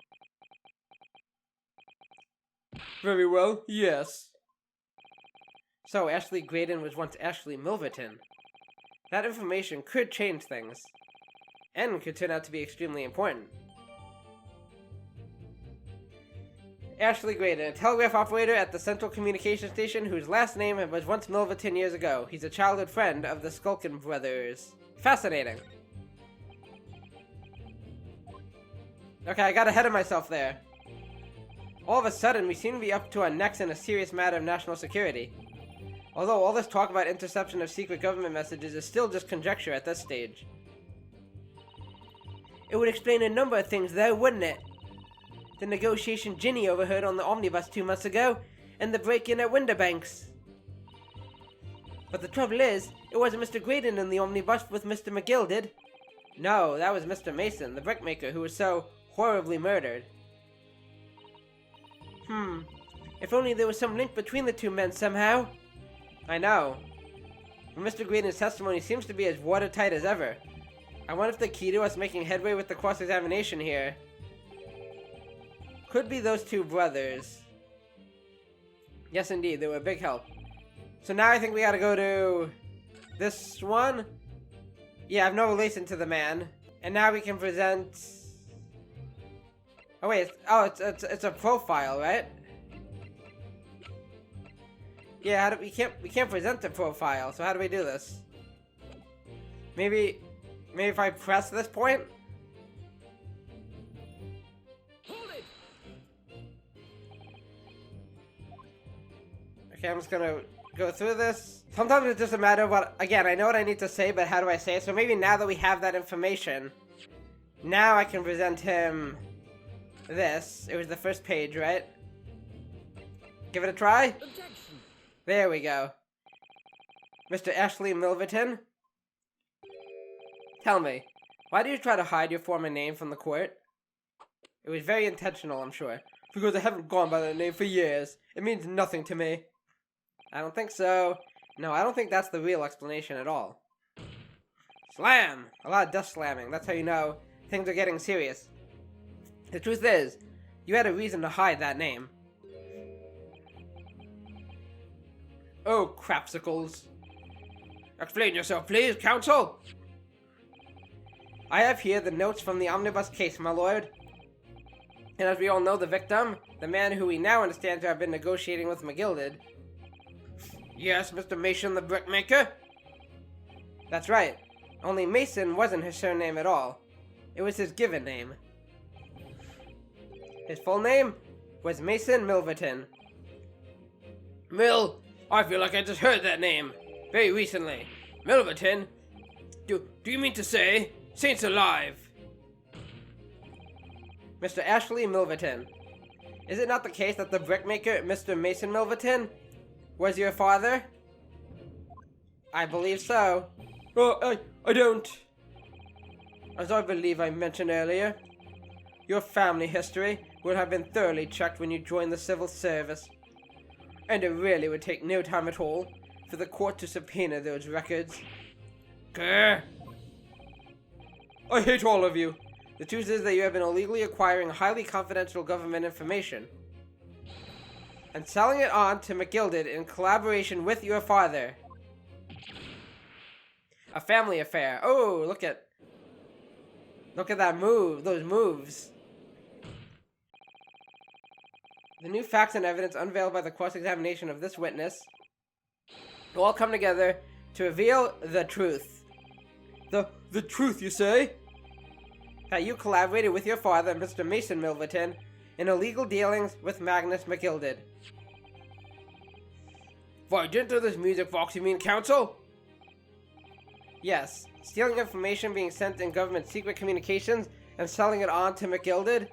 S1: Very well, yes. So, Ashley Gregson was once Ashley Milverton. That information could change things. And could turn out to be extremely important. Ashley Gregson, a telegraph operator at the Central Communication Station whose last name was once Milverton years ago. He's a childhood friend of the Skulkin brothers. Fascinating. Okay, I got ahead of myself there. All of a sudden, we seem to be up to our necks in a serious matter of national security. Although all this talk about interception of secret government messages is still just conjecture at this stage. It would explain a number of things though, wouldn't it? The negotiation Ginny overheard on the omnibus 2 months ago, and the break-in at Winterbanks. But the trouble is, it wasn't Mr. Graydon in the omnibus with Mr. McGuilded. No, that was Mr. Mason, the brickmaker who was so horribly murdered. If only there was some link between the two men somehow. I know. But Mr. Graydon's testimony seems to be as watertight as ever. I wonder if the key to us making headway with the cross-examination here could be those two brothers. Yes, indeed, they were a big help. So now I think we gotta go to this one. Yeah, I have no relation to the man. And now we can present... Oh wait, it's a profile, right? Yeah, we can't present the profile, so how do we do this? Maybe if I press this point?
S2: Hold it.
S1: Okay, I'm just gonna go through this. Sometimes it's just a matter of what, again, I know what I need to say, but how do I say it? So maybe now that we have that information, now I can present him this. It was the first page, right? Give it a try?
S2: Objection.
S1: There we go. Mr. Ashley Milverton? Tell me, why do you try to hide your former name from the court? It was very intentional, I'm sure. Because I haven't gone by that name for years. It means nothing to me. I don't think so. No, I don't think that's the real explanation at all. Slam! A lot of dust slamming. That's how you know things are getting serious. The truth is, you had a reason to hide that name. Oh, crapsicles. Explain yourself, please, counsel! I have here the notes from the omnibus case, my lord. And as we all know, the victim, the man who we now understand to have been negotiating with McGuilded. Yes, Mr. Mason, the brickmaker? That's right. Only Mason wasn't his surname at all. It was his given name. His full name was Mason Milverton. Mill? I feel like I just heard that name. Very recently. Milverton? Do you mean to say? Saints alive! Mr. Ashley Milverton. Is it not the case that the brickmaker, Mr. Mason Milverton, was your father? I believe so. Oh, I don't. As I believe I mentioned earlier, your family history would have been thoroughly checked when you joined the civil service. And it really would take no time at all for the court to subpoena those records. Grr! I hate all of you. The truth is that you have been illegally acquiring highly confidential government information and selling it on to McGuilded in collaboration with your father. A family affair. Oh, look at that move, those moves. The new facts and evidence unveiled by the cross-examination of this witness will all come together to reveal the truth. The truth, you say? That you collaborated with your father, Mr. Mason Milverton, in illegal dealings with Magnus McGuilded. Why, didn't this music box, you mean, counsel? Yes, stealing information being sent in government secret communications and selling it on to McGuilded.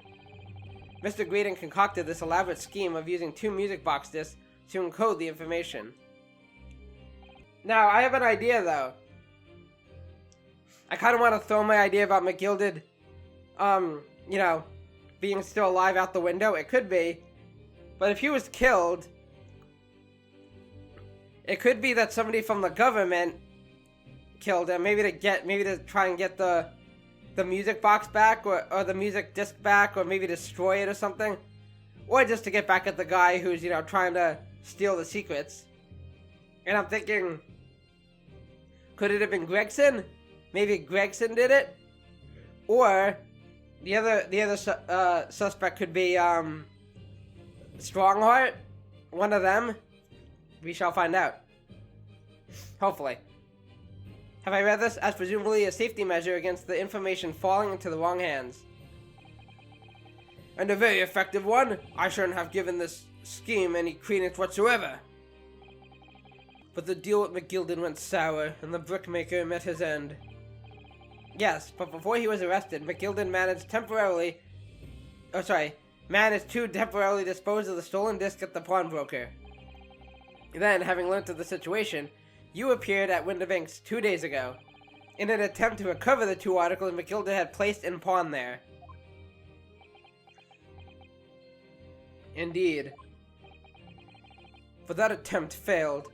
S1: Mr. Graydon concocted this elaborate scheme of using 2 music box discs to encode the information. Now, I have an idea, though. I kind of want to throw my idea about McGuilded, being still alive out the window. It could be. But if he was killed, it could be that somebody from the government killed him. Maybe to try and get the music box back, or the music disc back, or maybe destroy it or something. Or just to get back at the guy who's, trying to steal the secrets. And I'm thinking, could it have been Gregson? Maybe Gregson did it? Or the other suspect could be Strongheart, one of them. We shall find out. Hopefully. Have I read this as presumably a safety measure against the information falling into the wrong hands? And a very effective one. I shouldn't have given this scheme any credence whatsoever. But the deal with McGuilded went sour, and the brickmaker met his end. Yes, but before he was arrested, McGuilded managed to temporarily dispose of the stolen disc at the pawnbroker. Then, having learnt of the situation, you appeared at Windibanks 2 days ago, in an attempt to recover the 2 articles McGuilded had placed in pawn there. Indeed. But that attempt failed.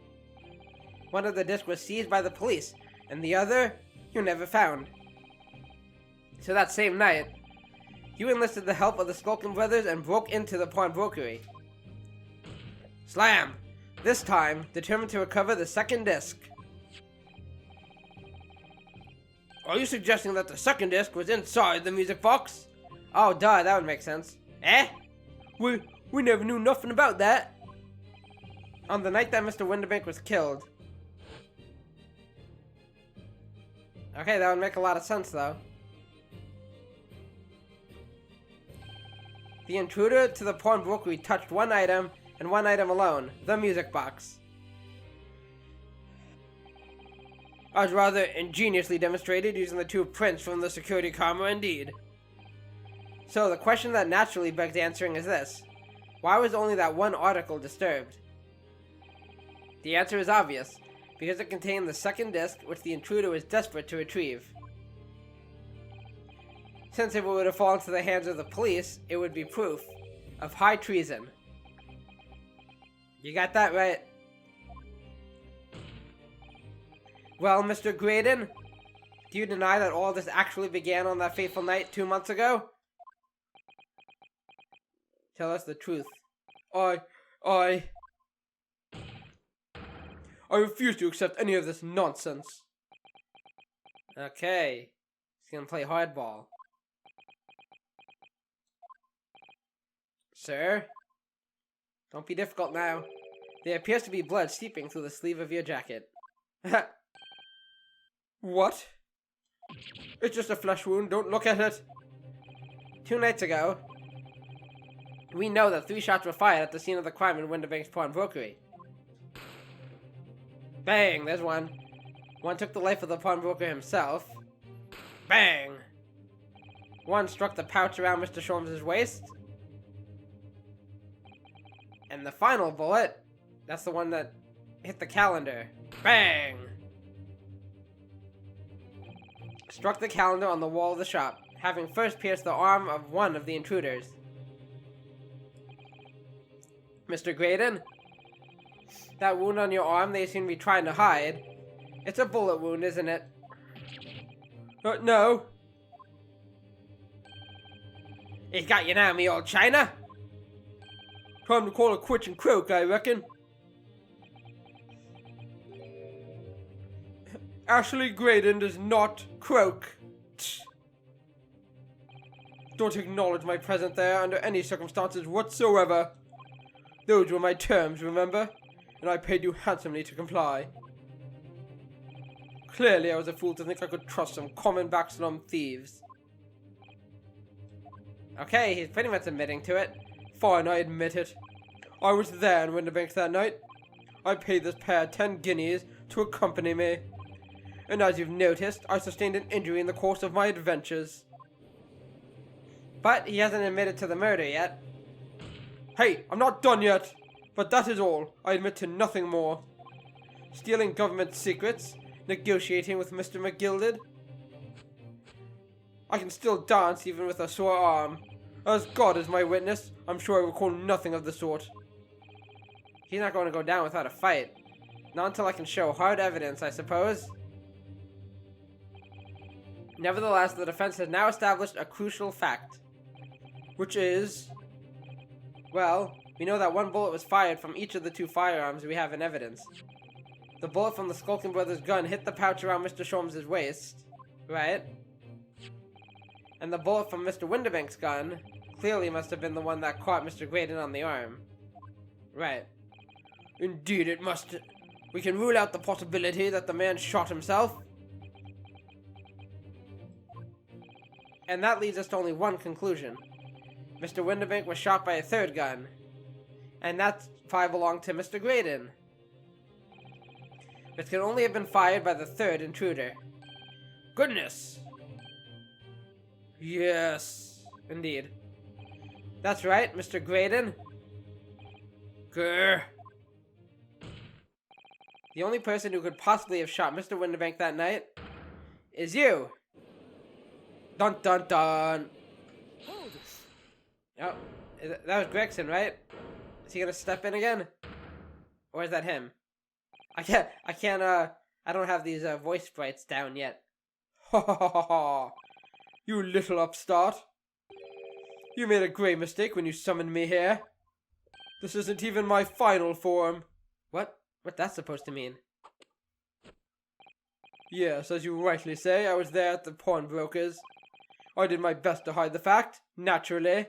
S1: One of the discs was seized by the police, and the other you never found. So that same night, you enlisted the help of the Skulkin brothers and broke into the pawnbrokery. Slam! This time, determined to recover the second disc. Are you suggesting that the second disc was inside the music box? Oh, duh, that would make sense. Eh? We never knew nothing about that. On the night that Mr. Windibank was killed. Okay, that would make a lot of sense, though. The intruder to the pawnbrokery touched one item, and one item alone, the music box. As rather ingeniously demonstrated using the 2 prints from the security camera indeed. So the question that naturally begs answering is this. Why was only that one article disturbed? The answer is obvious, because it contained the second disc which the intruder was desperate to retrieve. Since if it would have fallen into the hands of the police, it would be proof of high treason. You got that right. Well, Mr. Gregson, do you deny that all this actually began on that fateful night 2 months ago? Tell us the truth. I refuse to accept any of this nonsense. Okay. He's gonna play hardball. Sir? Don't be difficult now. There appears to be blood seeping through the sleeve of your jacket. What? It's just a flesh wound, don't look at it. 2 nights ago, we know that 3 shots were fired at the scene of the crime in Windibank's pawnbrokery. Bang, there's one. One took the life of the pawnbroker himself. Bang! One struck the pouch around Mr. Sholmes' waist. And the final bullet, that's the one that hit the calendar. Bang! Struck the calendar on the wall of the shop, having first pierced the arm of one of the intruders. Mr. Gregson, that wound on your arm they seem to be trying to hide. It's a bullet wound, isn't it? No. He's got you now, me old China. Time to call it quits and croak, I reckon. Ashley Gregson does not croak. Don't acknowledge my presence there under any circumstances whatsoever. Those were my terms, remember? And I paid you handsomely to comply. Clearly I was a fool to think I could trust some common backslum thieves. Okay, he's pretty much admitting to it. Fine, I admit it. I was there in Windibanks that night. I paid this pair 10 guineas to accompany me. And as you've noticed, I sustained an injury in the course of my adventures. But he hasn't admitted to the murder yet. Hey, I'm not done yet. But that is all. I admit to nothing more. Stealing government secrets, negotiating with Mr. McGuilded. I can still dance even with a sore arm. As God is my witness, I'm sure I recall nothing of the sort. He's not going to go down without a fight. Not until I can show hard evidence, I suppose. Nevertheless, the defense has now established a crucial fact. Which is... well, we know that one bullet was fired from each of the 2 firearms we have in evidence. The bullet from the Skulkin brothers' gun hit the pouch around Mr. Sholmes' waist, right? And the bullet from Mr. Windibank's gun clearly must have been the one that caught Mr. Gregson on the arm. Right. Indeed it must. We can rule out the possibility that the man shot himself. And that leads us to only one conclusion. Mr. Windibank was shot by a 3rd gun. And that probably belonged to Mr. Gregson. It can only have been fired by the third intruder. Goodness! Yes, indeed. That's right, Mr. Graydon. Grr. The only person who could possibly have shot Mr. Winterbank that night is you. Dun dun dun.
S2: Hold.
S1: Oh, that was Gregson, right? Is he gonna step in again? Or is that him? I don't have these voice sprites down yet. Ha ha ha ha ha. You little upstart. You made a great mistake when you summoned me here. This isn't even my final form. What? What's that supposed to mean? Yes, as you rightly say, I was there at the pawnbroker's. I did my best to hide the fact, naturally.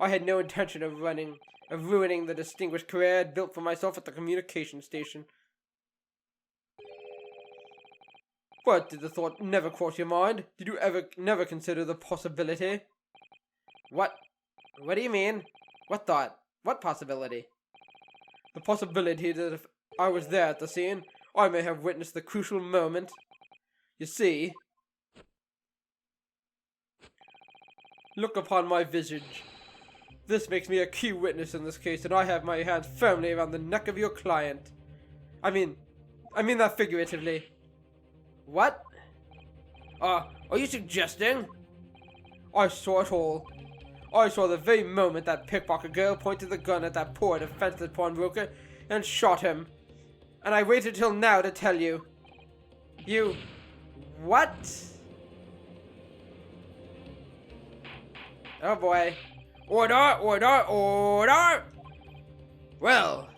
S1: I had no intention of ruining the distinguished career I'd built for myself at the communication station. But did the thought never cross your mind? Did you never consider the possibility? What? What do you mean? What thought? What possibility? The possibility that if I was there at the scene, I may have witnessed the crucial moment. You see, look upon my visage. This makes me a key witness in this case, and I have my hands firmly around the neck of your client. I mean that figuratively. What? Are you suggesting? I saw it all. I saw the very moment that pickpocket girl pointed the gun at that poor defenseless pawnbroker and shot him. And I waited till now to tell you. You... What? Oh boy. Order! Order! Order! Well,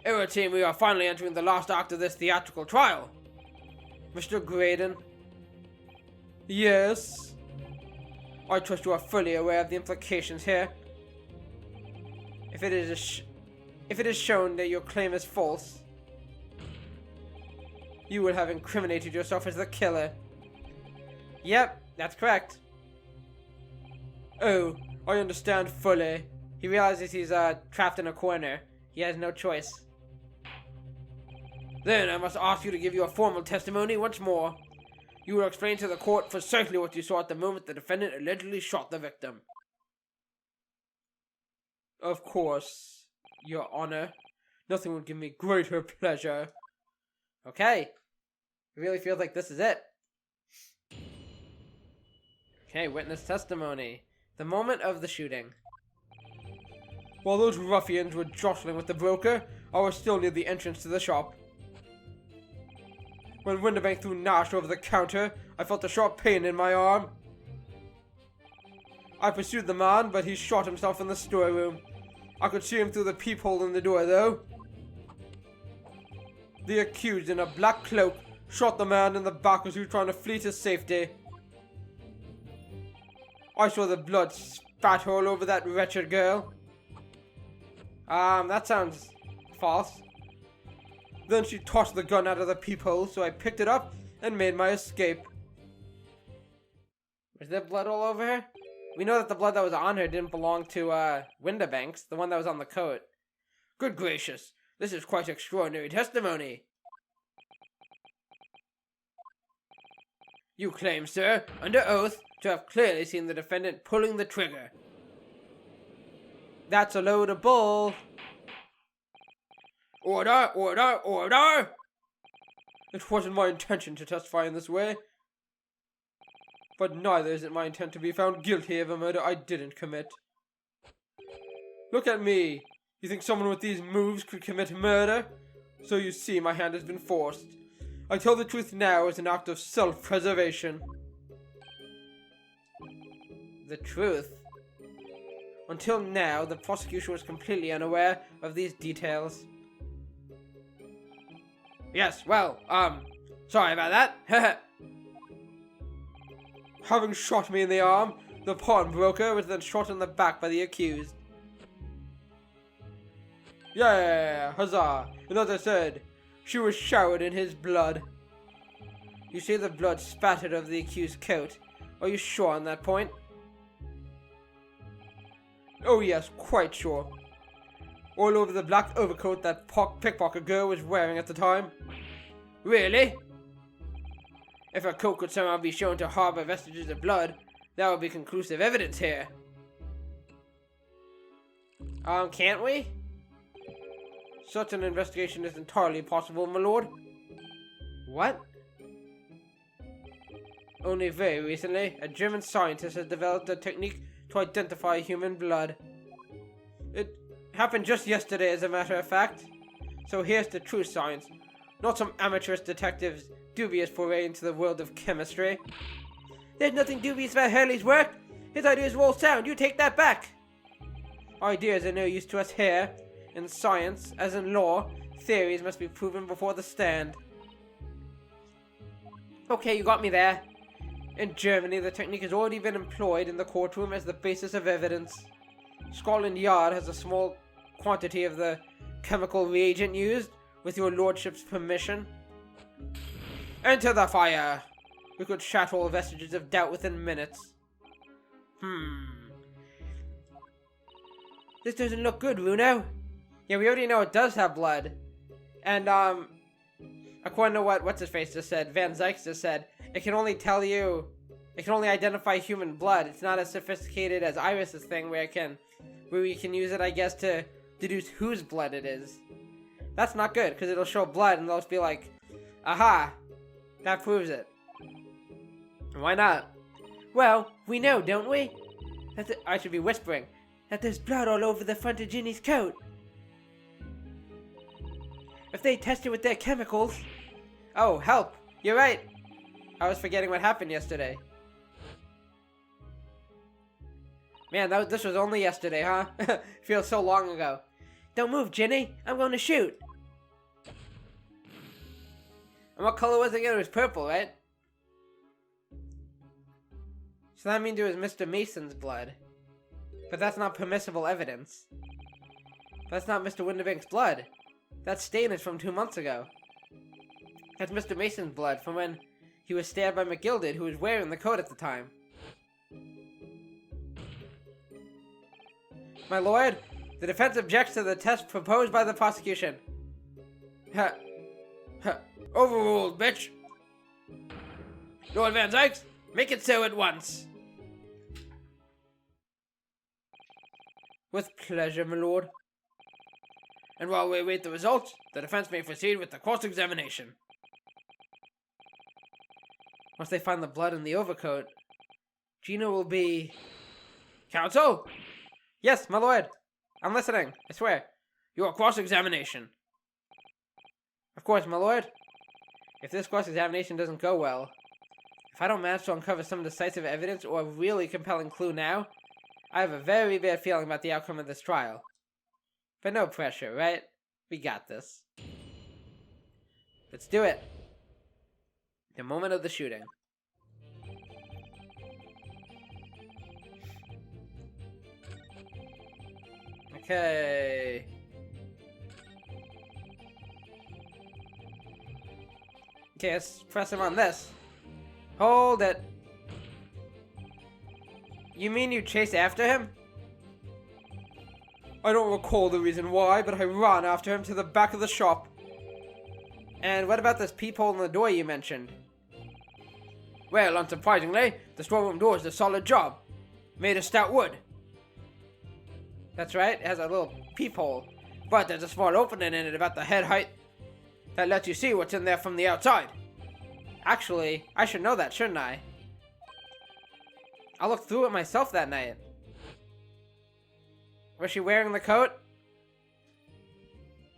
S1: it would seem we are finally entering the last act of this theatrical trial. Mr. Graydon? Yes? I trust you are fully aware of the implications here. If it is shown that your claim is false, you would have incriminated yourself as the killer. Yep, that's correct. Oh, I understand fully. He realizes he's trapped in a corner. He has no choice. Then I must ask you to give your formal testimony once more. You will explain to the court for certainly what you saw at the moment the defendant allegedly shot the victim. Of course, Your Honor. Nothing would give me greater pleasure. Okay. It really feels like this is it. Okay, witness testimony. The moment of the shooting. While those ruffians were jostling with the broker, I was still near the entrance to the shop. When Winterbank threw Nash over the counter, I felt a sharp pain in my arm. I pursued the man, but he shot himself in the storeroom. I could see him through the peephole in the door, though. The accused in a black cloak shot the man in the back as he was trying to flee to safety. I saw the blood spat all over that wretched girl. That sounds false. Then she tossed the gun out of the peephole, so I picked it up and made my escape. Was there blood all over her? We know that the blood that was on her didn't belong to, Winterbank's, the one that was on the coat. Good gracious, this is quite extraordinary testimony. You claim, sir, under oath, to have clearly seen the defendant pulling the trigger. That's a load of bull. Order! Order! Order! It wasn't my intention to testify in this way. But neither is it my intent to be found guilty of a murder I didn't commit. Look at me. You think someone with these moves could commit murder? So you see, my hand has been forced. I tell the truth now as an act of self-preservation. The truth? Until now, the prosecution was completely unaware of these details. Yes, well, sorry about that. Having shot me in the arm, the pawnbroker was then shot in the back by the accused. Yeah, huzzah! And as I said, she was showered in his blood. You see the blood spattered over the accused's coat. Are you sure on that point? Oh yes, quite sure. All over the black overcoat that pickpocket girl was wearing at the time. Really? If a coat could somehow be shown to harbor vestiges of blood, that would be conclusive evidence here. Can't we? Such an investigation is entirely possible, my lord. What? Only very recently, a German scientist has developed a technique to identify human blood. It happened just yesterday, as a matter of fact. So here's the true science, not some amateurish detective's dubious foray into the world of chemistry. There's nothing dubious about Hurley's work. His ideas are all sound. You take that back. Ideas are no use to us here. In science, as in law, theories must be proven before the stand. Okay, you got me there. In Germany, the technique has already been employed in the courtroom as the basis of evidence. Scotland Yard has a small quantity of the chemical reagent used, with your lordship's permission. Enter the fire! We could shatter all vestiges of doubt within minutes. This doesn't look good, Runo. Yeah, we already know it does have blood. And, according to what What's-His-Face just said, Van Zykes just said, it can only identify human blood. It's not as sophisticated as Iris's thing where we can use it, I guess, to deduce whose blood it is. That's not good, because it'll show blood and they'll just be like, aha, that proves it. Why not? Well, we know, don't we? I should be whispering, that there's blood all over the front of Ginny's coat. If they test it with their chemicals... Oh, help! You're right! I was forgetting what happened yesterday. Man, this was only yesterday, huh? Feels so long ago. Don't move, Ginny! I'm going to shoot! And what color was it again? It was purple, right? So that means it was Mr. Mason's blood. But that's not permissible evidence. That's not Mr. Winterbank's blood. That stain is from 2 months ago. That's Mr. Mason's blood from when he was stabbed by McGuilded, who was wearing the coat at the time. My lord, the defense objects to the test proposed by the prosecution. Overruled, bitch. Lord Van Zykes, make it so at once. With pleasure, my lord. And while we await the results, the defense may proceed with the cross-examination. Once they find the blood in the overcoat, Gina will be... Counsel? Yes, my lord. I'm listening, I swear. Your cross-examination. Of course, my lord. If this cross-examination doesn't go well, if I don't manage to uncover some decisive evidence or a really compelling clue now, I have a very bad feeling about the outcome of this trial. But no pressure, right? We got this. Let's do it. The moment of the shooting. Okay. Okay, let's press him on this. Hold it. You mean you chased after him? I don't recall the reason why, but I ran after him to the back of the shop. And what about this peephole in the door you mentioned? Well, unsurprisingly, the storeroom door is a solid job. Made of stout wood. That's right, it has a little peephole. But there's a small opening in it about the head height that lets you see what's in there from the outside. Actually, I should know that, shouldn't I? I looked through it myself that night. Was she wearing the coat?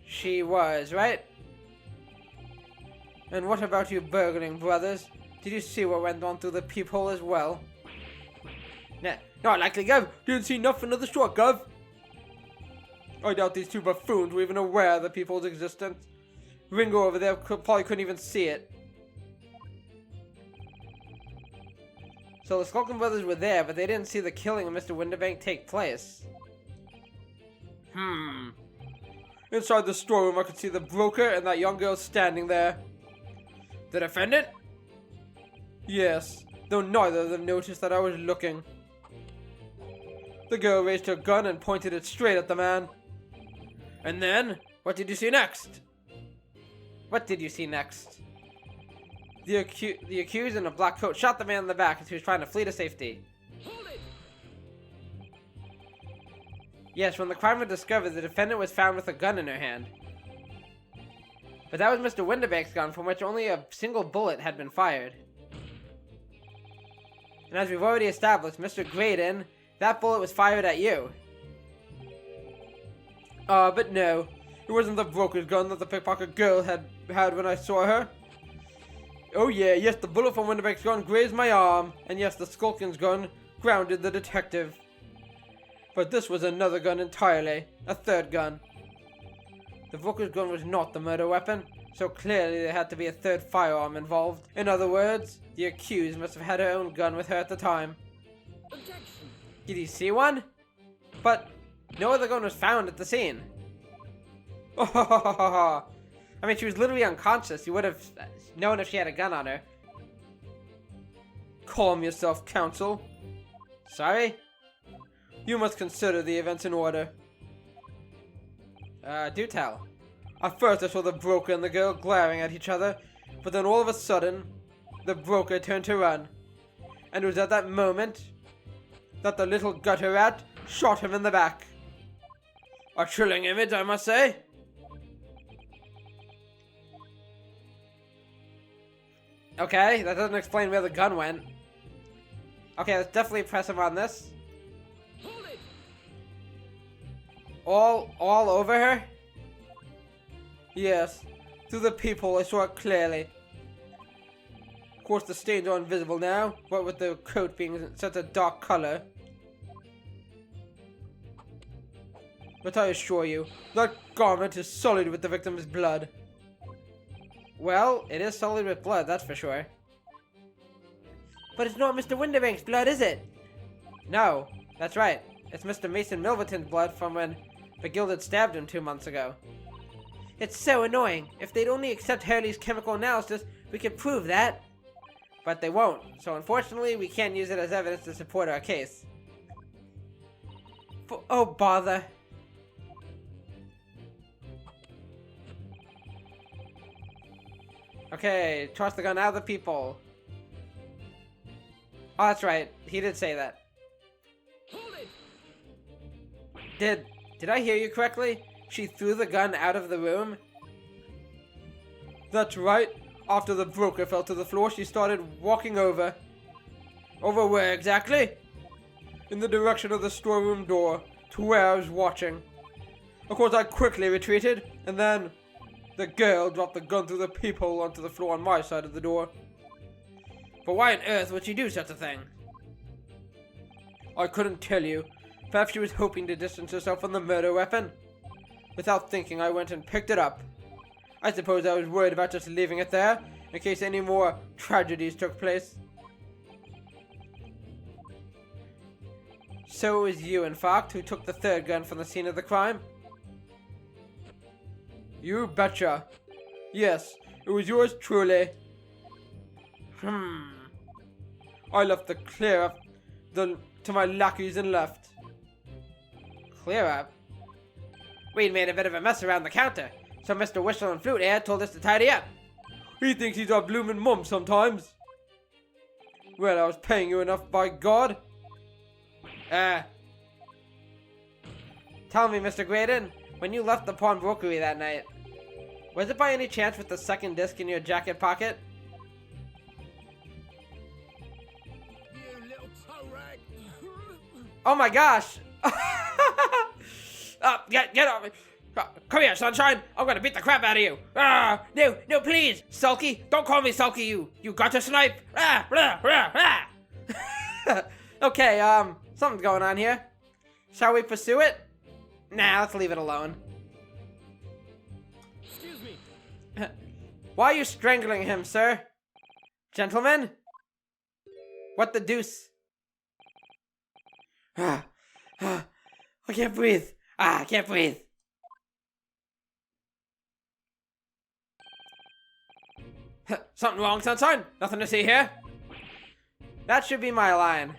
S1: She was, right? And what about you burgling brothers? Did you see what went on through the peephole as well? Nah, not likely, Gov. Didn't see nothing of the sort, Gov. I doubt these two buffoons were even aware of the peephole's existence. Ringo over there probably couldn't even see it. So the Skulkin brothers were there, but they didn't see the killing of Mr. Winterbank take place. Inside the storeroom, I could see the broker and that young girl standing there. The defendant? Yes, though neither of them noticed that I was looking. The girl raised her gun and pointed it straight at the man. And then, what did you see next? What did you see next? The accused in a black coat shot the man in the back as he was trying to flee to safety.
S2: Hold it!
S1: Yes, when the crime was discovered, the defendant was found with a gun in her hand. But that was Mr. Winterbank's gun, from which only a single bullet had been fired. And as we've already established, Mr. Graydon, that bullet was fired at you. But no. It wasn't the broker's gun that the pickpocket girl had when I saw her. Oh yeah, yes, the bullet from Winterbank's gun grazed my arm, and yes, the Skulkin's gun grounded the detective. But this was another gun entirely, a third gun. The broker's gun was not the murder weapon, so clearly there had to be a third firearm involved. In other words, the accused must have had her own gun with her at the time.
S2: Objection!
S1: Did you see one? But no other gun was found at the scene. I mean, she was literally unconscious. You would have known if she had a gun on her. Calm yourself, counsel. Sorry? You must consider the events in order. Do tell. At first I saw the broker and the girl glaring at each other, but then all of a sudden, the broker turned to run. And it was at that moment that the little gutter rat shot him in the back. A chilling image, I must say. Okay, that doesn't explain where the gun went. Okay, let's definitely press him on this.
S2: Hold it!
S1: All over her? Yes. Through the peephole, I saw it clearly. Of course, the stains are invisible now, what with the coat being such a dark color. But I assure you, that garment is sullied with the victim's blood. Well, it is sullied with blood, that's for sure. But it's not Mr. Winterbank's blood, is it? No, that's right. It's Mr. Mason Milverton's blood from when McGuilded stabbed him 2 months ago. It's so annoying. If they'd only accept Hurley's chemical analysis, we could prove that. But they won't, so unfortunately we can't use it as evidence to support our case. Oh, bother. Okay, toss the gun out of the people. Oh, that's right. He did say that.
S2: Hold it!
S1: Did I hear you correctly? She threw the gun out of the room? That's right. After the broker fell to the floor, she started walking over. Over where exactly? In the direction of the storeroom door, to where I was watching. Of course, I quickly retreated, and then the girl dropped the gun through the peephole onto the floor on my side of the door. But why on earth would she do such a thing? I couldn't tell you. Perhaps she was hoping to distance herself from the murder weapon. Without thinking, I went and picked it up. I suppose I was worried about just leaving it there, in case any more tragedies took place. So it was you, in fact, who took the third gun from the scene of the crime? You betcha. Yes, it was yours truly. I left the clear up to my lackeys and left. Clear up? We'd made a bit of a mess around the counter, so Mr. Whistle and Flute here told us to tidy up. He thinks he's our bloomin' mum sometimes. Well, I was paying you enough, by God. Tell me, Mr. Graydon, when you left the pawnbrokery that night, was it by any chance with the second disc in your jacket pocket?
S2: You little toe rag!
S1: Oh my gosh! Get off me! Come here, sunshine! I'm gonna beat the crap out of you! No, please! Sulky! Don't call me Sulky, you gutter snipe! Okay, something's going on here. Shall we pursue it? Nah, let's leave it alone.
S2: Excuse me!
S1: Why are you strangling him, sir? Gentlemen? What the deuce? I can't breathe. I can't breathe. Something wrong, sunshine? Nothing to see here? That should be my line.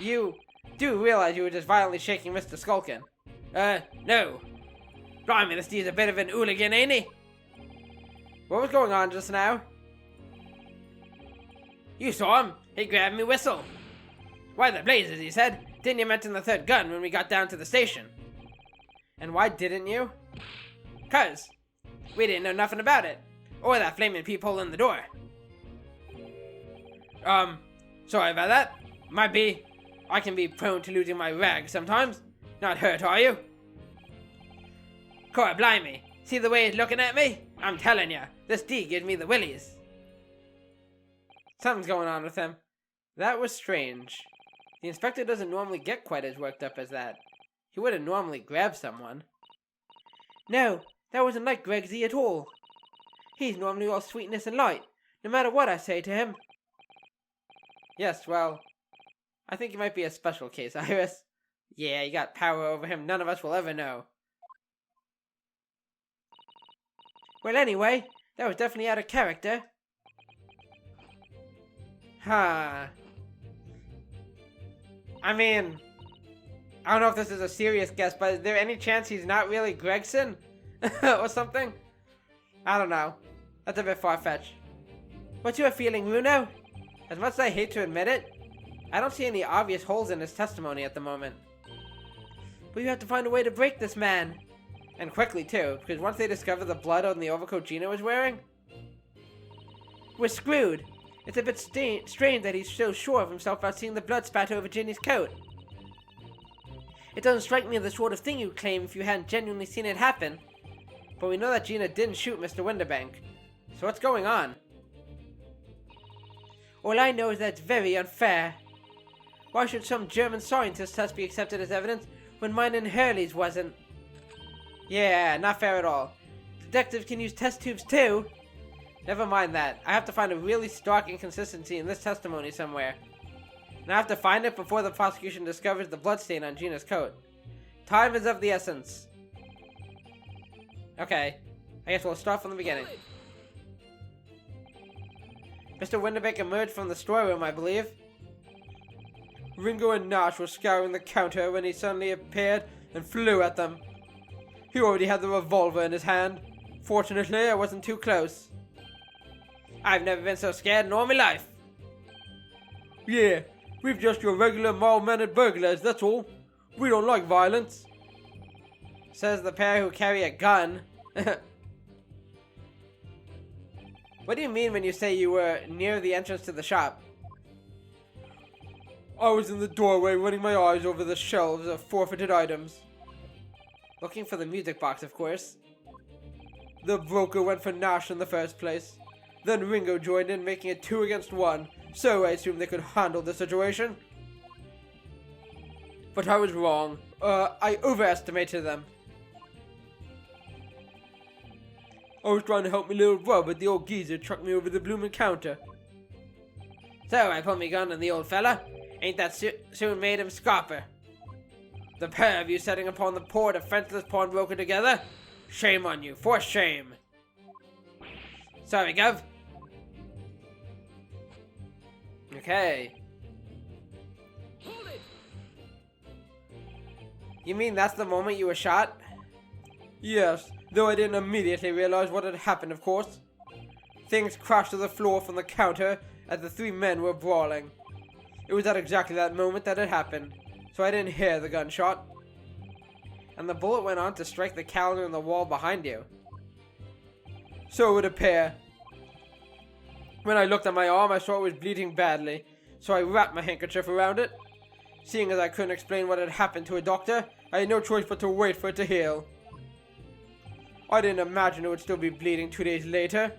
S1: You do realize you were just violently shaking Mr. Skulkin? No. Blimey, this dude's a bit of an hooligan, ain't he? What was going on just now? You saw him. He grabbed me whistle. Why the blazes, he said. Didn't you mention the third gun when we got down to the station? And why didn't you? 'Cause we didn't know nothing about it. Or that flaming peephole in the door. Sorry about that. Might be. I can be prone to losing my rag sometimes. Not hurt, are you? Cora, blimey. See the way he's looking at me? I'm telling ya, this D gives me the willies. Something's going on with him. That was strange. The inspector doesn't normally get quite as worked up as that. He wouldn't normally grab someone. No, that wasn't like Gregsy at all. He's normally all sweetness and light, no matter what I say to him. Yes, well, I think he might be a special case, Iris. Yeah, you got power over him none of us will ever know. Well, anyway, that was definitely out of character. Huh. I mean, I don't know if this is a serious guess, but is there any chance he's not really Gregson? Or something? I don't know. That's a bit far-fetched. What's your feeling, Runo? As much as I hate to admit it, I don't see any obvious holes in his testimony at the moment. But you have to find a way to break this man. And quickly, too, because once they discover the blood on the overcoat Gina was wearing, we're screwed. It's a bit strange that he's so sure of himself about seeing the blood spatter over Ginny's coat. It doesn't strike me as the sort of thing you'd claim if you hadn't genuinely seen it happen. But we know that Gina didn't shoot Mr. Winterbank. So what's going on? All I know is that it's very unfair. Why should some German scientist test be accepted as evidence when mine and Hurley's wasn't? Yeah, not fair at all. Detectives can use test tubes too. Never mind that. I have to find a really stark inconsistency in this testimony somewhere. And I have to find it before the prosecution discovers the bloodstain on Gina's coat. Time is of the essence. Okay, I guess we'll start from the beginning. Mr. Winterbank emerged from the storeroom, I believe. Ringo and Nash were scouring the counter when he suddenly appeared and flew at them. He already had the revolver in his hand. Fortunately, I wasn't too close. I've never been so scared in all my life. Yeah, we're just your regular mild-mannered burglars, that's all. We don't like violence. Says the pair who carry a gun. What do you mean when you say you were near the entrance to the shop? I was in the doorway running my eyes over the shelves of forfeited items. Looking for the music box, of course. The broker went for Nash in the first place. Then Ringo joined in, making it 2 against 1, so I assumed they could handle the situation. But I was wrong. I overestimated them. I was trying to help my little bro, but the old geezer chucked me over the bloomin' counter. So I put me gun on the old fella. Ain't that soon made him scupper. The pair of you setting upon the poor defenseless pawnbroker together? Shame on you, for shame. Sorry, Gov. Okay.
S2: Hold it!
S1: You mean that's the moment you were shot? Yes, though I didn't immediately realize what had happened, of course. Things crashed to the floor from the counter as the 3 men were brawling. It was at exactly that moment that it happened, so I didn't hear the gunshot. And the bullet went on to strike the calendar on the wall behind you. So it would appear. When I looked at my arm, I saw it was bleeding badly, so I wrapped my handkerchief around it. Seeing as I couldn't explain what had happened to a doctor, I had no choice but to wait for it to heal. I didn't imagine it would still be bleeding 2 days later.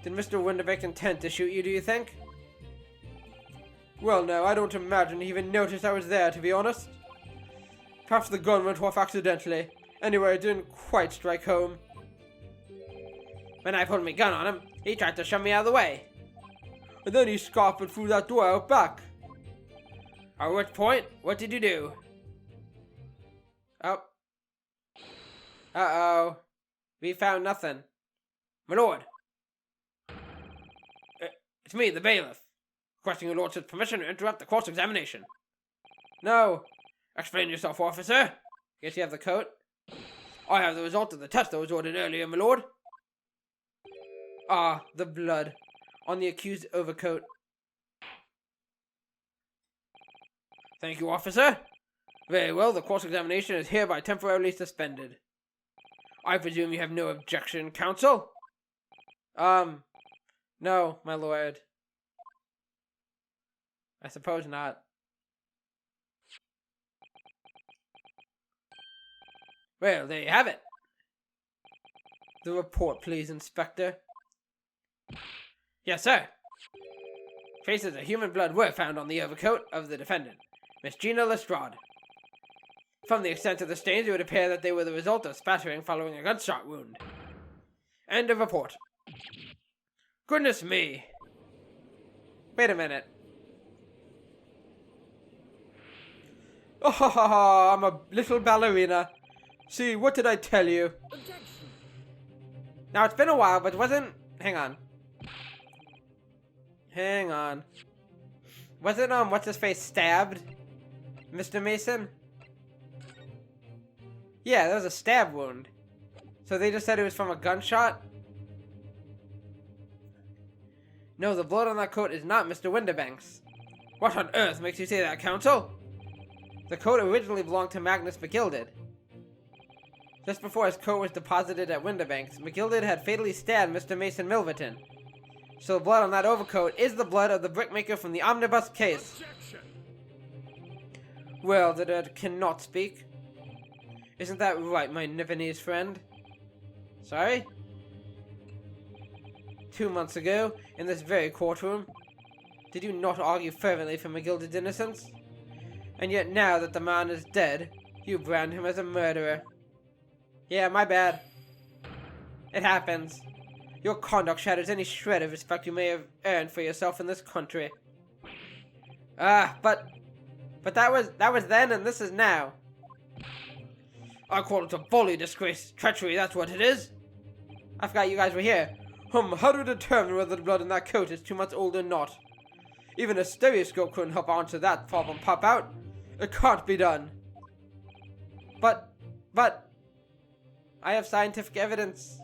S1: Did Mr. Winterbank intend to shoot you, do you think? Well, no, I don't imagine he even noticed I was there, to be honest. Perhaps the gun went off accidentally. Anyway, it didn't quite strike home. When I pulled my gun on him, he tried to shove me out of the way. And then he scarpered through that door out back. At which point, what did you do? Oh. Uh-oh. We found nothing. My lord. It's me, the bailiff. Requesting your lordship's permission to interrupt the cross-examination. No. Explain yourself, officer. Guess you have the coat. I have the result of the test that was ordered earlier, my lord. Ah, the blood. On the accused's overcoat. Thank you, officer. Very well, the course examination is hereby temporarily suspended. I presume you have no objection, counsel? No, my lord. I suppose not. Well, there you have it. The report, please, Inspector. Yes, sir. Traces of human blood were found on the overcoat of the defendant, Miss Gina Lestrade. From the extent of the stains, it would appear that they were the result of spattering following a gunshot wound. End of report. Goodness me. Wait a minute. Oh, ha, ha, ha, I'm a little ballerina. See, what did I tell you?
S2: Objection.
S1: Now, it's been a while, but wasn't... Hang on. Wasn't, what's-his-face stabbed? Mr. Mason? Yeah, there was a stab wound. So they just said it was from a gunshot? No, the blood on that coat is not Mr. Winterbank's. What on earth makes you say that, counsel? The coat originally belonged to Magnus McGuilded. Just before his coat was deposited at Winterbank's, McGuilded had fatally stabbed Mr. Mason Milverton. So the blood on that overcoat is the blood of the brickmaker from the omnibus case.
S2: Objection.
S1: Well, the dead cannot speak. Isn't that right, my Nipponese friend? Sorry? 2 months ago, in this very courtroom, did you not argue fervently for McGuilded's innocence? And yet now that the man is dead, you brand him as a murderer. Yeah, my bad. It happens. Your conduct shatters any shred of respect you may have earned for yourself in this country. But that was then and this is now. I call it a bully disgrace. Treachery, that's what it is. I forgot you guys were here. How do we determine whether the blood in that coat is 2 months old or not? Even a stereoscope couldn't help answer that problem pop out. It can't be done. But, I have scientific evidence.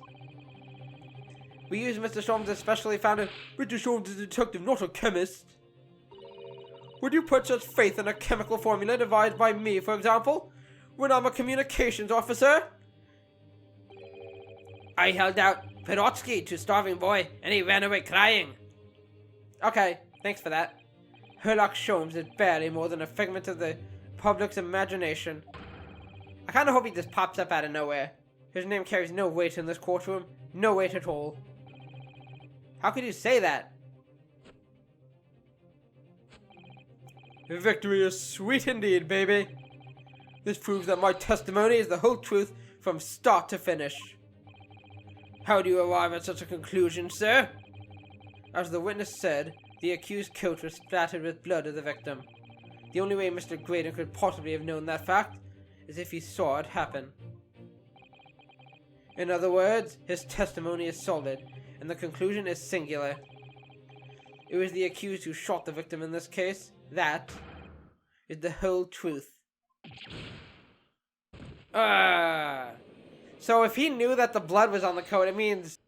S1: We use Mr. Sholmes' specially founded... Mr. Sholmes is a detective, not a chemist. Would you put such faith in a chemical formula devised by me, for example, when I'm a communications officer? I held out Perotsky to starving boy, and he ran away crying. Okay, thanks for that. Sherlock Sholmes is barely more than a figment of the public's imagination. I kind of hope he just pops up out of nowhere. His name carries no weight in this courtroom. No weight at all. How could you say that? Victory is sweet indeed, baby. This proves that my testimony is the whole truth from start to finish. How do you arrive at such a conclusion, sir? As the witness said, the accused coat was splattered with blood of the victim. The only way Mr. Graydon could possibly have known that fact is if he saw it happen. In other words, his testimony is solid, and the conclusion is singular. It was the accused who shot the victim in this case. That is the whole truth. So if he knew that the blood was on the coat, it means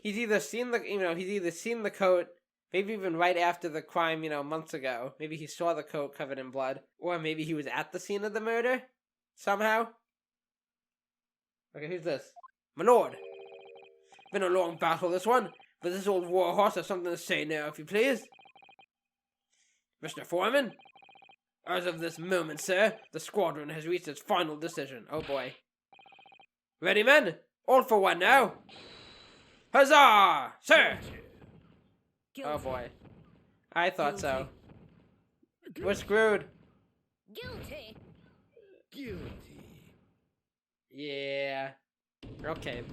S1: he's either seen the coat, maybe even right after the crime, months ago. Maybe he saw the coat covered in blood, or maybe he was at the scene of the murder somehow. Okay, who's this? My lord. Been a long battle, this one, but this old warhorse has something to say now, if you please. Mr. Foreman? As of this moment, sir, the squadron has reached its final decision. Oh boy. Ready, men? All for one now. Huzzah! Sir!
S2: Guilty.
S1: Oh boy. I thought so.
S2: Guilty.
S1: We're screwed.
S2: Guilty.
S3: Guilty.
S1: Yeah. Okay.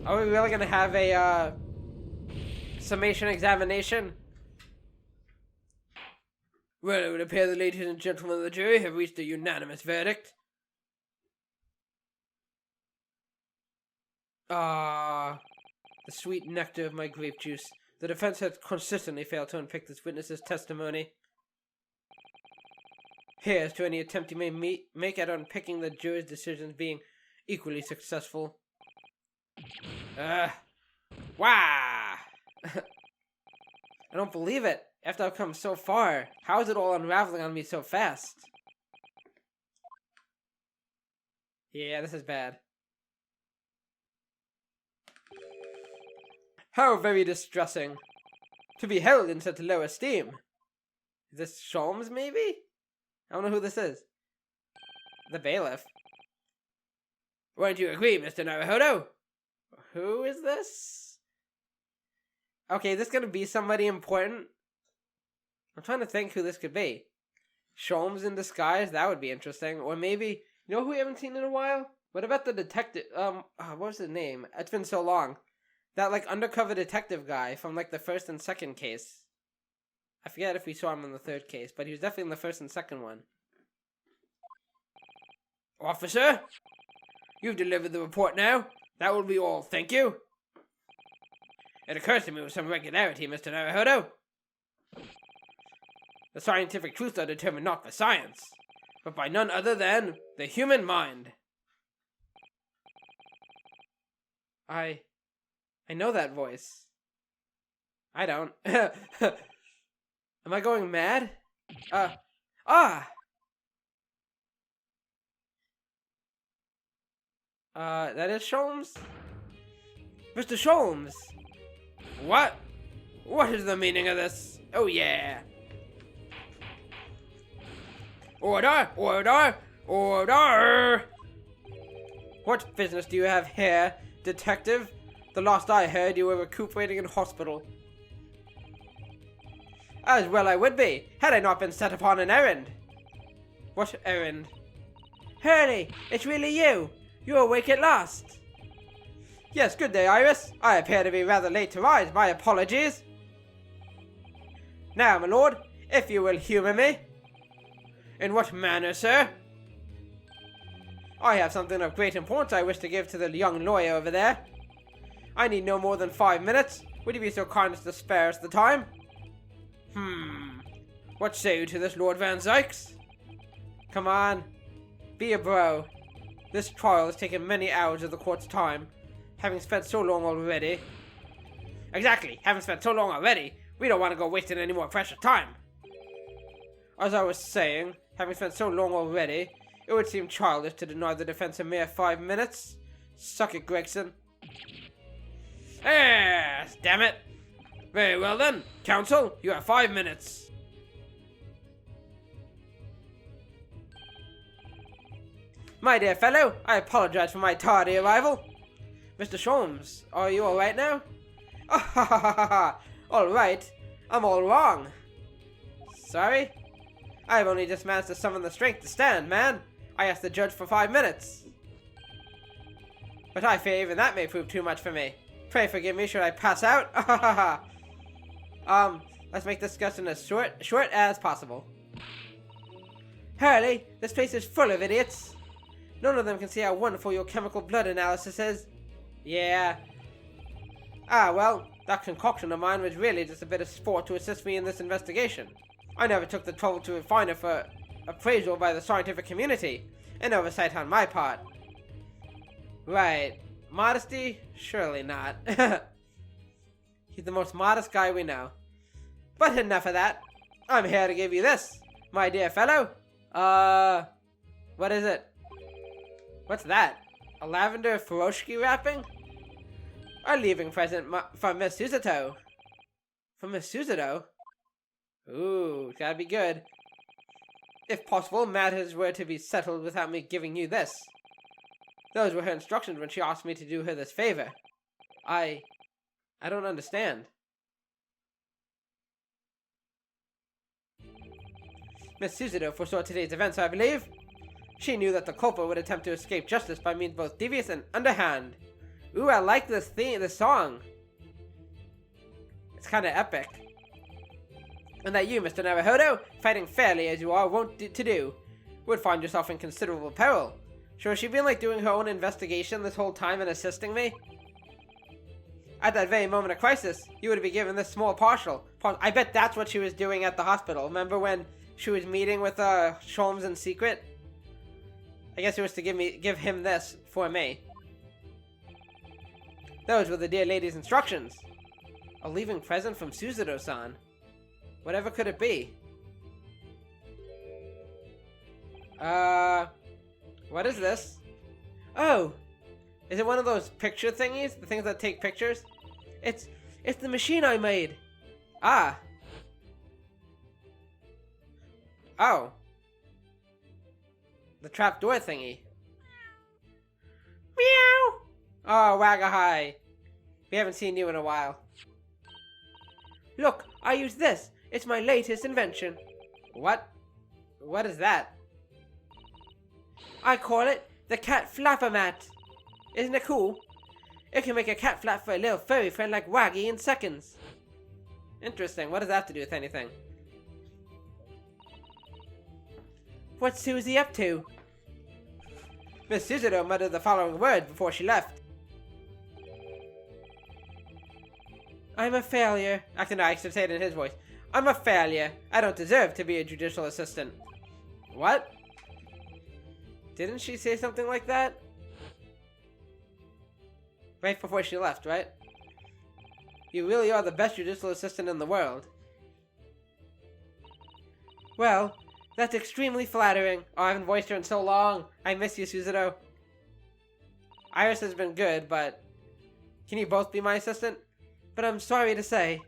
S1: Are we really gonna have a, summation examination? Well, it would appear the ladies and gentlemen of the jury have reached a unanimous verdict. Ah, the sweet nectar of my grape juice. The defense has consistently failed to unpick this witness's testimony. Here's to any attempt you may make at unpicking the jury's decisions being equally successful. Wah! I don't believe it. after I've come so far? How is it all unraveling on me so fast? Yeah, this is bad. How very distressing. To be held in such low esteem. Is this Sholmes, maybe? I don't know who this is. The bailiff. Won't you agree, Mr. Naruhodo? Who is this? Okay, is this gonna be somebody important? I'm trying to think who this could be. Sholmes in disguise? That would be interesting. Or maybe, you know who we haven't seen in a while? What about the detective? What was his name? It's been so long. That, like, undercover detective guy from, like, the first and second case. I forget if we saw him in the third case, but he was definitely in the first and second one. Officer? You've delivered the report now. That will be all, thank you. It occurs to me with some regularity, Mr. Naruhodo. The scientific truths are determined not by science, but by none other than the human mind. I know that voice. I don't. Am I going mad? That is Sholmes? Mr. Sholmes! What? What is the meaning of this? Oh yeah. Order! Order! Order! What business do you have here, detective? The last I heard, you were recuperating in hospital. As well I would be, had I not been set upon an errand. What errand? Hurley, it's really you. You're awake at last. Yes, good day, Iris. I appear to be rather late to rise. My apologies. Now, my lord, if you will humour me. In what manner, sir? I have something of great importance I wish to give to the young lawyer over there. I need no more than 5 minutes. Would you be so kind as to spare us the time? What say you to this, Lord Van Zykes? Come on. Be a bro. This trial has taken many hours of the court's time, having spent so long already. Exactly, having spent so long already, we don't want to go wasting any more precious time. As I was saying, having spent so long already, it would seem childish to deny the defense a mere 5 minutes. Suck it, Gregson. Yes, damn it. Very well then, counsel, you have 5 minutes. My dear fellow, I apologize for my tardy arrival. Mr. Sholmes, are you alright now? Alright, I'm all wrong. Sorry? I've only just managed to summon the strength to stand, man. I asked the judge for 5 minutes. But I fear even that may prove too much for me. Pray forgive me should I pass out. Let's make this discussion as short as possible. Hurley, this place is full of idiots. None of them can see how wonderful your chemical blood analysis is. Yeah. Well, that concoction of mine was really just a bit of sport to assist me in this investigation. I never took the trouble to refine it for appraisal by the scientific community. An oversight on my part. Right. Modesty? Surely not. He's the most modest guy we know. But enough of that. I'm here to give you this, my dear fellow. What is it? What's that? A lavender Furoshiki wrapping? A leaving present from Miss Susato. From Miss Susato? Ooh, it's gotta be good. If possible, matters were to be settled without me giving you this. Those were her instructions when she asked me to do her this favor. I don't understand. Miss Susato foresaw today's events, I believe. She knew that the culprit would attempt to escape justice by means both devious and underhand. Ooh, I like this song. It's kind of epic. And that you, Mr. Naruhodo, fighting fairly as you are wont to do, would find yourself in considerable peril. So has she been like doing her own investigation this whole time and assisting me? At that very moment of crisis, you would be given this small partial. I bet that's what she was doing at the hospital. Remember when she was meeting with Sholmes in secret? I guess it was to give him this for me. Those were the dear lady's instructions. A leaving present from Susato-san. Whatever could it be? What is this? Oh! Is it one of those picture thingies? The things that take pictures? It's the machine I made! Ah! Oh. The trapdoor thingy. Meow! Oh, Wagahai. We haven't seen you in a while. Look, I use this. It's my latest invention. What? What is that? I call it the cat flapper mat. Isn't it cool? It can make a cat flap for a little furry friend like Waggy in seconds. Interesting. What does that have to do with anything? What's Susie up to? Miss Suzuto muttered the following words before she left. I'm a failure. Actually, no, I should say it in his voice. I'm a failure. I don't deserve to be a judicial assistant. What? Didn't she say something like that? Right before she left, right? You really are the best judicial assistant in the world. Well, that's extremely flattering. Oh, I haven't voiced her in so long. I miss you, Suzuto. Iris has been good, but... Can you both be my assistant? But I'm sorry to say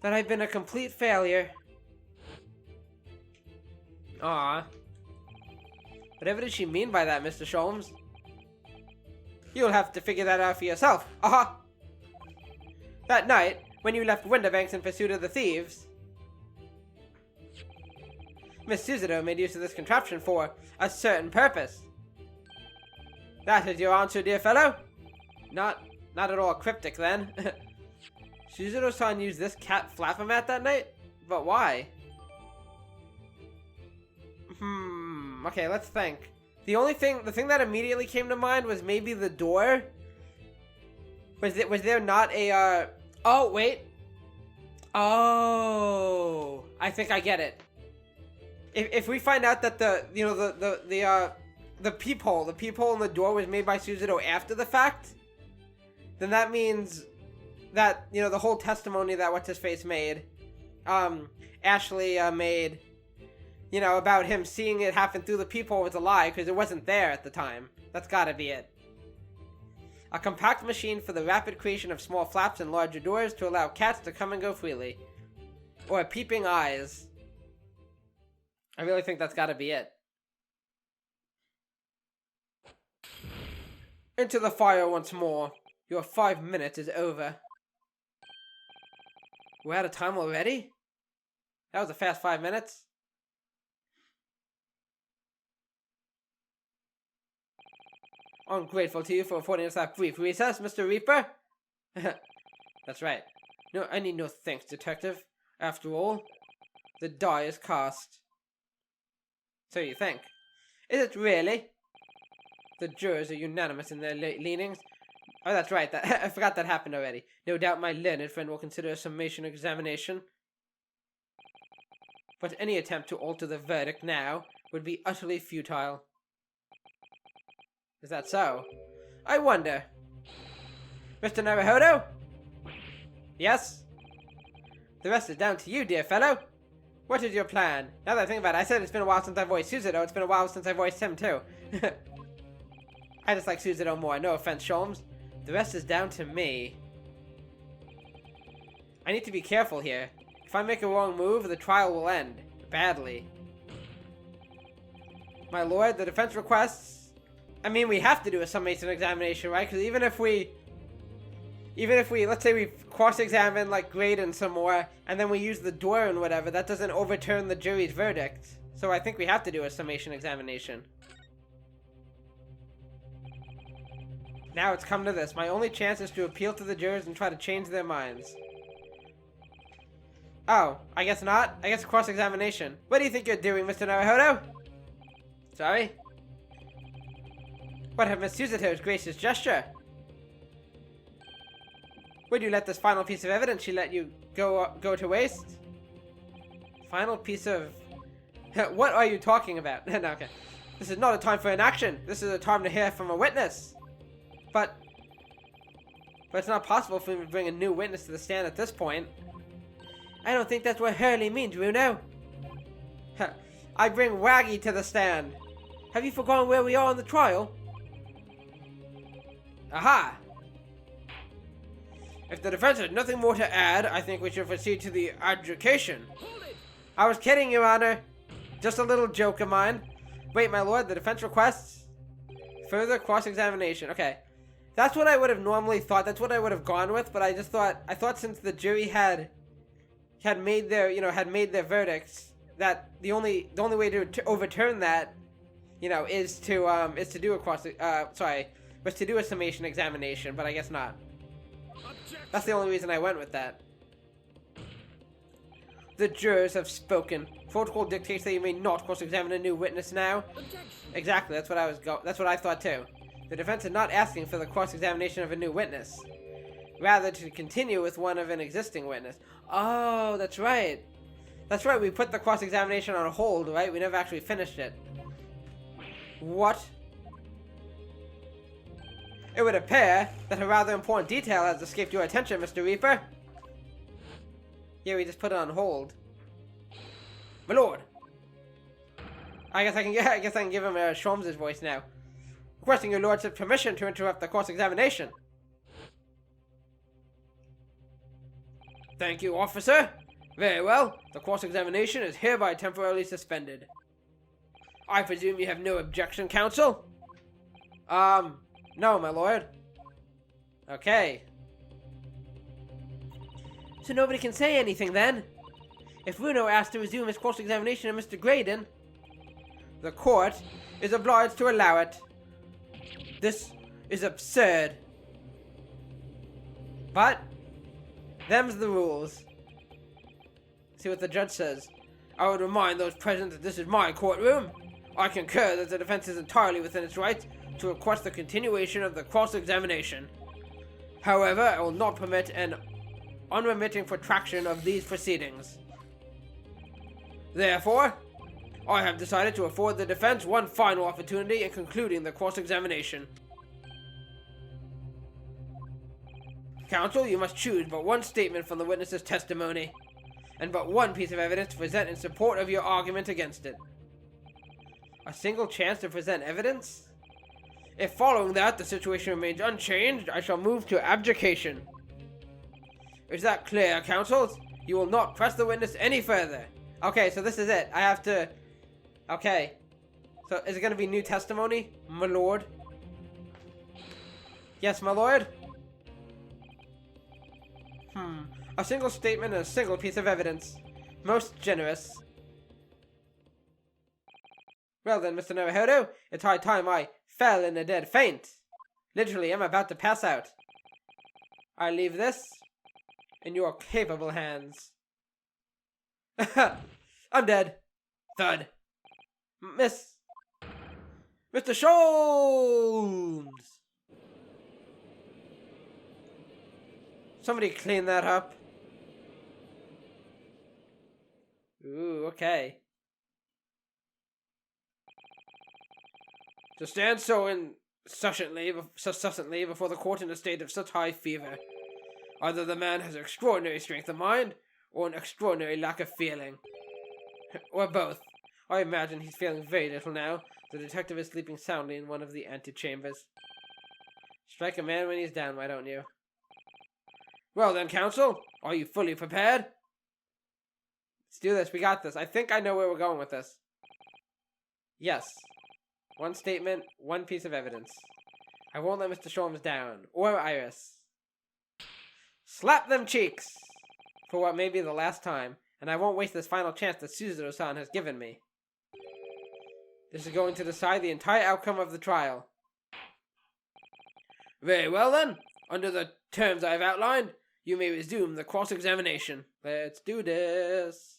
S1: that I've been a complete failure. Aww. Whatever did she mean by that, Mr. Sholmes? You'll have to figure that out for yourself. Aha! That night, when you left Winterbanks in pursuit of the thieves, Miss Suzuto made use of this contraption for a certain purpose. That is your answer, dear fellow? Not at all cryptic, then. Suzuto-san used this cat flapper mat that night? But why? Okay, let's think. The thing that immediately came to mind was maybe the door. Was there not a, oh, wait. Oh, I think I get it. If we find out that the peephole in the door was made by Suzuto after the fact, then that means that, the whole testimony that What's-His-Face made, Ashley made, about him seeing it happen through the peephole was a lie, because it wasn't there at the time. That's gotta be it. A compact machine for the rapid creation of small flaps and larger doors to allow cats to come and go freely. Or peeping eyes. I really think that's gotta be it. Into the fire once more. Your 5 minutes is over. We're out of time already? That was a fast 5 minutes. Ungrateful to you for affording us that brief recess, Mr. Reaper. That's right. No, I need no thanks, Detective. After all, the die is cast. So you think. Is it really? The jurors are unanimous in their leanings. Oh, that's right. I forgot that happened already. No doubt my learned friend will consider a summation examination. But any attempt to alter the verdict now would be utterly futile. Is that so? I wonder. Mr. Naruhodo? Yes? The rest is down to you, dear fellow. What is your plan? Now that I think about it, I said it's been a while since I voiced Suzuto. It's been a while since I voiced him, too. I just like Suzuto more. No offense, Sholmes. The rest is down to me. I need to be careful here. If I make a wrong move, the trial will end. Badly. My lord, the defense requests... I mean, we have to do a summation examination, right? Because even if we, let's say we cross-examine, like, Graydon some more, and then we use the door and whatever, that doesn't overturn the jury's verdict. So I think we have to do a summation examination. Now it's come to this. My only chance is to appeal to the jurors and try to change their minds. Oh, I guess not? I guess cross-examination. What do you think you're doing, Mr. Naruhodo? Sorry? What of Miss Suzuto's gracious gesture? Would you let this final piece of evidence she let you go to waste? Final piece of... What are you talking about? No, okay. This is not a time for inaction. This is a time to hear from a witness. But But it's not possible for me to bring a new witness to the stand at this point. I don't think that's what Hurley means, Bruno. I bring Waggy to the stand. Have you forgotten where we are in the trial? Aha! If the defense has nothing more to add, I think we should proceed to the adjudication. I was kidding, Your Honor. Just a little joke of mine. Wait, my lord, the defense requests further cross-examination. Okay. That's what I would have normally thought. That's what I would have gone with, but I thought since the jury had made their verdicts, that the only way to overturn that, is to do a summation examination, but I guess not. That's the only reason I went with that. The jurors have spoken. Protocol dictates that you may not cross-examine a new witness now. Exactly, that's what I thought too. The defense is not asking for the cross-examination of a new witness. Rather, to continue with one of an existing witness. Oh, that's right. That's right, we put the cross-examination on hold, right? We never actually finished it. What? It would appear that a rather important detail has escaped your attention, Mr. Reaper. Yeah, we just put it on hold. My lord. I guess I can give him Sholmes' voice now. Requesting your lordship's permission to interrupt the cross-examination. Thank you, officer. Very well. The cross-examination is hereby temporarily suspended. I presume you have no objection, counsel? No, my lord. Okay. So nobody can say anything then? If Bruno asked to resume his cross-examination of Mr. Graydon, the court is obliged to allow it. This is absurd. But, them's the rules. See what the judge says. I would remind those present that this is my courtroom. I concur that the defense is entirely within its rights to request the continuation of the cross-examination. However, I will not permit an unremitting protraction of these proceedings. Therefore, I have decided to afford the defense one final opportunity in concluding the cross-examination. Counsel, you must choose but one statement from the witness's testimony, and but one piece of evidence to present in support of your argument against it. A single chance to present evidence? If following that the situation remains unchanged, I shall move to abjuration. Is that clear, counsels? You will not press the witness any further. Okay, so this is it. I have to... Okay. So, is it going to be new testimony, my lord? Yes, my lord? A single statement and a single piece of evidence. Most generous. Well then, Mr. Naruhodo, it's high time I fell in a dead faint. Literally, I'm about to pass out. I leave this in your capable hands. I'm dead. Thud. Mr. Sholmes! Somebody clean that up. Ooh, okay. To stand so incessantly before the court in a state of such high fever. Either the man has extraordinary strength of mind, or an extraordinary lack of feeling. Or both. I imagine he's feeling very little now. The detective is sleeping soundly in one of the antechambers. Strike a man when he's down, why don't you? Well then, counsel, are you fully prepared? Let's do this, we got this. I think I know where we're going with this. Yes. One statement, one piece of evidence. I won't let Mr. Sholmes down, or Iris. Slap them cheeks! For what may be the last time, and I won't waste this final chance that Suzuro-san has given me. This is going to decide the entire outcome of the trial. Very well then, under the terms I have outlined, you may resume the cross-examination. Let's do this.